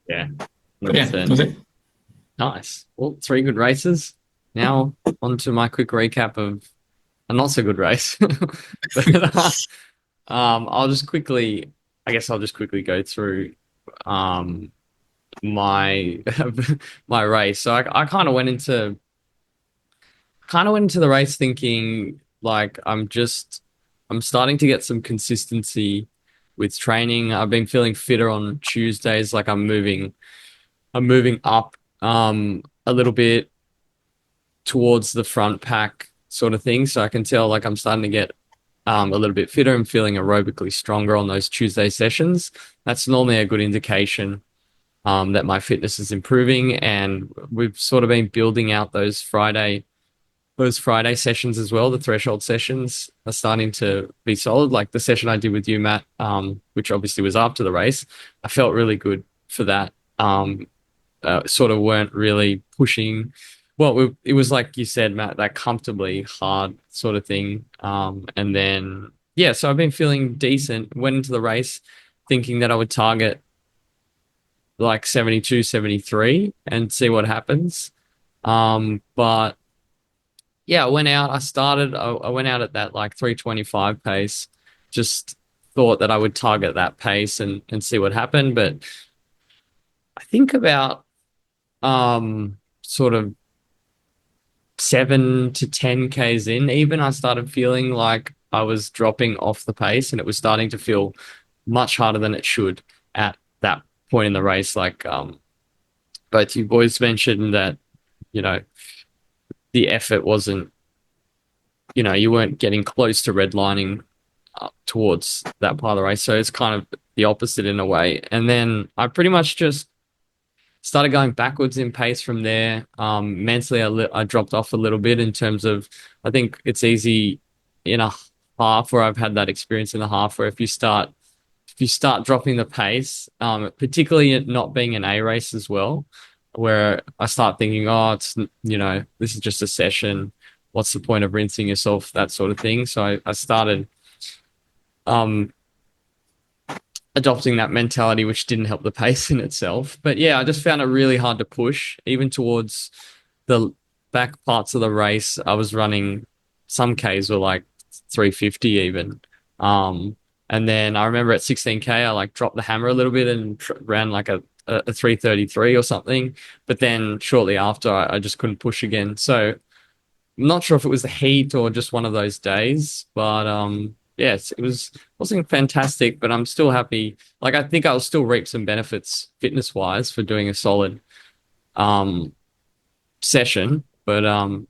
Yeah. But that was it. Nice. Well, 3 good races. Now on to my quick recap of a not so good race. But I'll just quickly go through my my race. So I kind of went into the race thinking like I'm starting to get some consistency with training. I've been feeling fitter on Tuesdays, like I'm moving up a little bit towards the front pack sort of thing. So I can tell like I'm starting to get a little bit fitter and feeling aerobically stronger on those Tuesday sessions. That's normally a good indication that my fitness is improving, and we've sort of been building out those Friday sessions as well. The threshold sessions are starting to be solid. Like the session I did with you, Matt, which obviously was after the race, I felt really good for that. Sort of weren't really pushing. Well, it was like you said, Matt, that comfortably hard sort of thing. And then, so I've been feeling decent. Went into the race thinking that I would target like 72, 73 and see what happens. But I went out. I went out at that like 3:25 pace. Just thought that I would target that pace and see what happened. But I think about sort of 7 to 10 Ks in, even I started feeling like I was dropping off the pace, and it was starting to feel much harder than it should at that point in the race. Like both you boys mentioned that, the effort wasn't, you weren't getting close to redlining towards that part of the race. So it's kind of the opposite in a way. And then I pretty much just started going backwards in pace from there. Mentally, I dropped off a little bit in terms of, I think it's easy in a half where I've had that experience in the half where if you start dropping the pace, particularly it not being an A race as well, where I start thinking, it's, this is just a session. What's the point of rinsing yourself? That sort of thing. So I started adopting that mentality, which didn't help the pace in itself. But I just found it really hard to push, even towards the back parts of the race. I was running, some Ks were like 350 even. And then I remember at 16K, I like dropped the hammer a little bit and ran like a 333 or something. But then shortly after, I just couldn't push again. So I'm not sure if it was the heat or just one of those days, but yes, wasn't fantastic, but I'm still happy. Like I think I'll still reap some benefits fitness wise for doing a solid session, but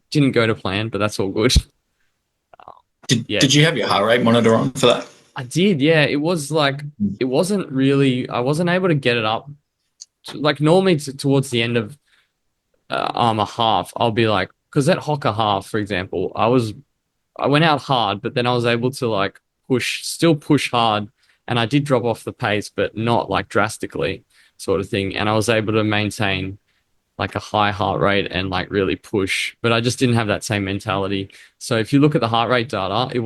didn't go to plan, but that's all good. Did you have your heart rate monitor on for that? I did, yeah. It was like I wasn't able to get it up. Like normally towards the end of a half, I'll be like, because at Hocker half, for example, I went out hard, but then I was able to like still push hard, and I did drop off the pace, but not like drastically sort of thing. And I was able to maintain like a high heart rate and like really push, but I just didn't have that same mentality. So if you look at the heart rate data, it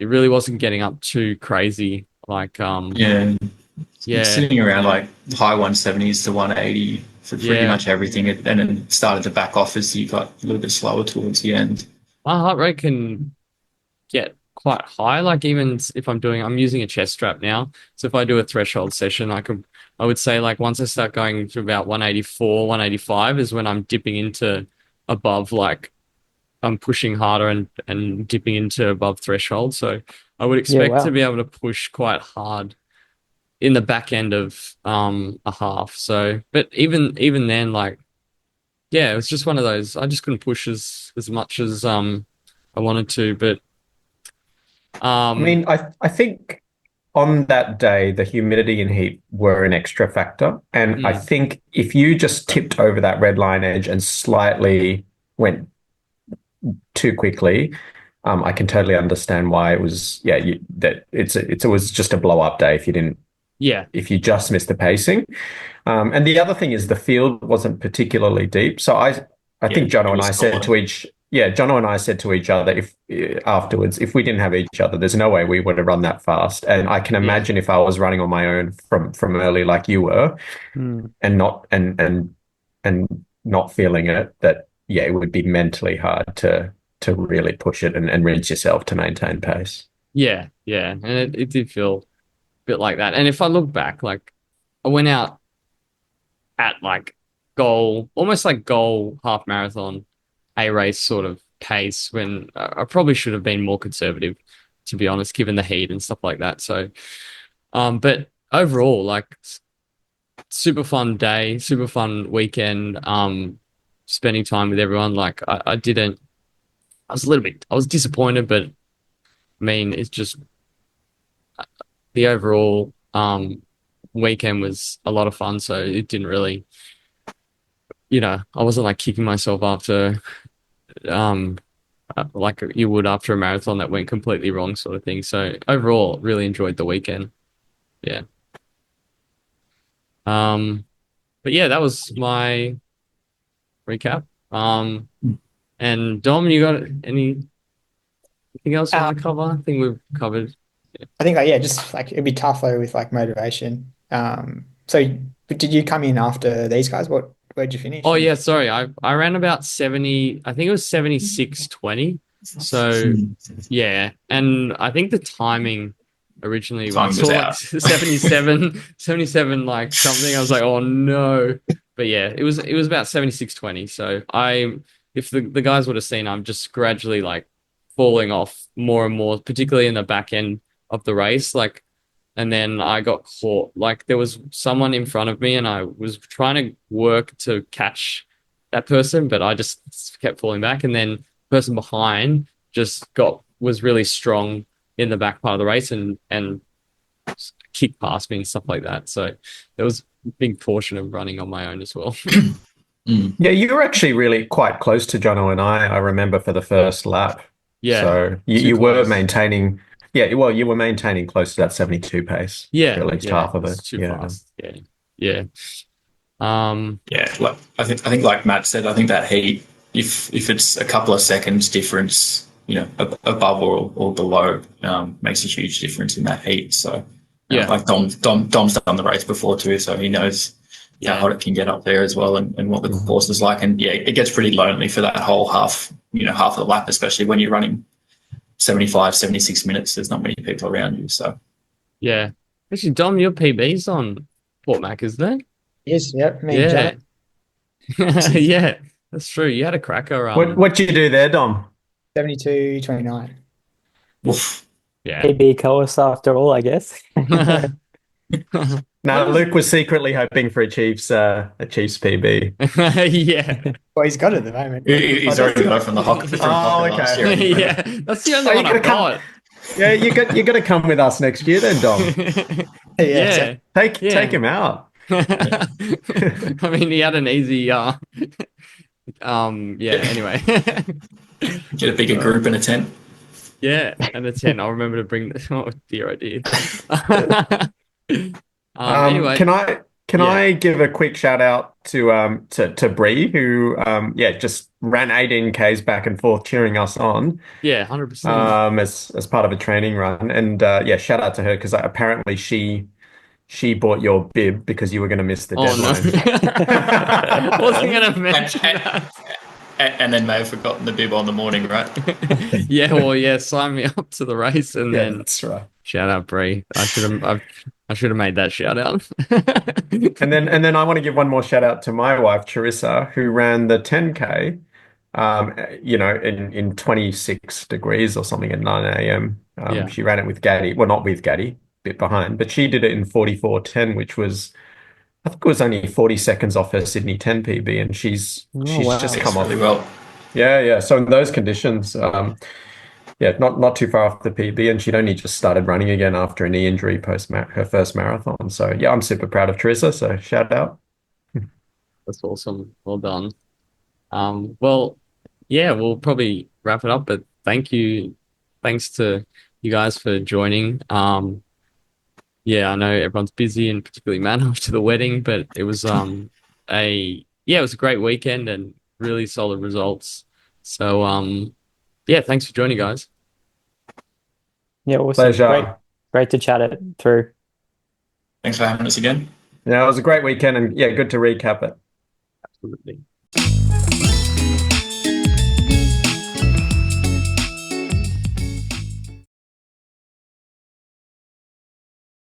really wasn't getting up too crazy. Like, sitting around like high 170s to 180 for pretty much everything, and then started to back off as you got a little bit slower towards the end. My heart rate can get quite high. Like even if I'm using a chest strap now. So if I do a threshold session, I would say like once I start going to about 184, 185 is when I'm dipping into above, like I'm pushing harder and dipping into above threshold. So I would Yeah, expect to wow. be able to push quite hard in the back end of a half. So, but even then, like yeah, it was just one of those. I just couldn't push as much as I wanted to, but I um mean, I think on that day, the humidity and heat were an extra factor. And I mm, think if you just tipped over that red line edge and slightly went too quickly, I can totally understand why it was, yeah, that it was just a blow up day yeah, if you just missed the pacing. And the other thing is the field wasn't particularly deep. So I Yeah, think Jono it and was I said to solid. Jono and I said to each other, if afterwards, if we didn't have each other, there's no way we would have run that fast. And I can yeah, imagine if I was running on my own from early like you were, Mm. and not feeling it, that yeah, it would be mentally hard to really push it and rinse yourself to maintain pace. yeah. And it did feel a bit like that. And if I look back, like I went out at like goal, almost like goal half marathon, a race sort of pace when I probably should have been more conservative, to be honest, given the heat and stuff like that. So, but overall, like super fun day, super fun weekend. Spending time with everyone. Like I didn't. I was a little bit. I was disappointed, but I mean, it's just the overall weekend was a lot of fun. So it didn't really, I wasn't like kicking myself after um like you would after a marathon that went completely wrong, sort of thing. So overall, really enjoyed the weekend. Yeah. Um, but yeah, that was my recap. And Dom, you got anything else you want to Um, cover? I think we've covered. Yeah. I think like yeah, just like it'd be tough though with like motivation. So but did you come in after these guys? Where'd you finish? Oh And yeah, sorry. I ran about 70, I think it was 76:20. So yeah, and I think the timing originally when I Time was saw like out. 77 like something, I was like, oh no. But yeah, it was about 76:20. So if the guys would have seen, I'm just gradually like falling off more and more, particularly in the back end of the race. Like and then I got caught. Like there was someone in front of me, and I was trying to work to catch that person, but I just kept falling back. And then the person behind just was really strong in the back part of the race and kicked past me and stuff like that. So there was a big portion of running on my own as well. Mm. Yeah, you were actually really quite close to Jono and I remember for the first lap. Yeah, So too you were close. maintaining, yeah, well, you were maintaining close to that 72 pace for Yeah, at least yeah, half of it. it's too Yeah. fast. Yeah, yeah. Um, Yeah, like I think like Matt said, I think that heat, if it's a couple of seconds difference, above or below, makes a huge difference in that heat. So, yeah, like Dom's done the race before too, so he knows how yeah. hot it can get up there as well, and what the Mhm. course is like. And yeah, it gets pretty lonely for that whole half, half of the lap, especially when you're running 75, 76 minutes. There's not many people around you, so. Yeah. Actually, Dom, your PB's on Port Mac, isn't it? yes, yep, me and Yeah. Janet. Yeah, that's true. You had a cracker. What you do there, Dom? 72:29. Oof. Yeah. PB course after all, I guess. What Now, is Luke was secretly hoping for a Chiefs PB. Yeah. Well, he's got it at the moment. Oh, He's does already he? got it from the hockey Oh, last year okay. anyway. Yeah. That's the only Oh, you one gotta I've come. got. Yeah, you got to come with us next year, then, Dom. Yeah, so Yeah. Take Yeah. him out. Yeah. I mean, he had an easy yeah, Get, anyway. get a bigger group in a tent. Yeah, and a 10. I'll remember to bring this. Oh dear, oh dear. Anyway, Can yeah, I give a quick shout out to Bree who just ran 18 Ks back and forth cheering us on yeah, 100%. as part of a training run, and shout out to her because apparently she bought your bib because you were going to miss the Oh no. deadline. Wasn't gonna And, mention and, that. and then may have forgotten the bib on the morning, right? Yeah, well, yeah, sign me up to the race and Yeah, then that's right. shout out Bree. I should have made that shout out. And then I want to give one more shout out to my wife, Charissa, who ran the 10K, in 26 degrees or something at 9 a.m. Yeah. She ran it with Gaddy. Well, not with Gaddy, a bit behind, but she did it in 44:10, which was, I think it was only 40 seconds off her Sydney 10 PB, and she's wow. just It's come off. really well. Yeah, yeah. So in those conditions, yeah, not too far off the PB, and she'd only just started running again after a knee injury post her first marathon. So yeah, I'm super proud of Teresa. So shout out. That's awesome. Well done. Well, yeah, we'll probably wrap it up, but thank you. Thanks to you guys for joining. Yeah, I know everyone's busy and particularly Matt after the wedding, but it was it was a great weekend and really solid results. So yeah, thanks for joining, guys. Yeah, awesome. Pleasure. Great to chat it through. Thanks for having us again. Yeah, it was a great weekend, and yeah, good to recap it. Absolutely.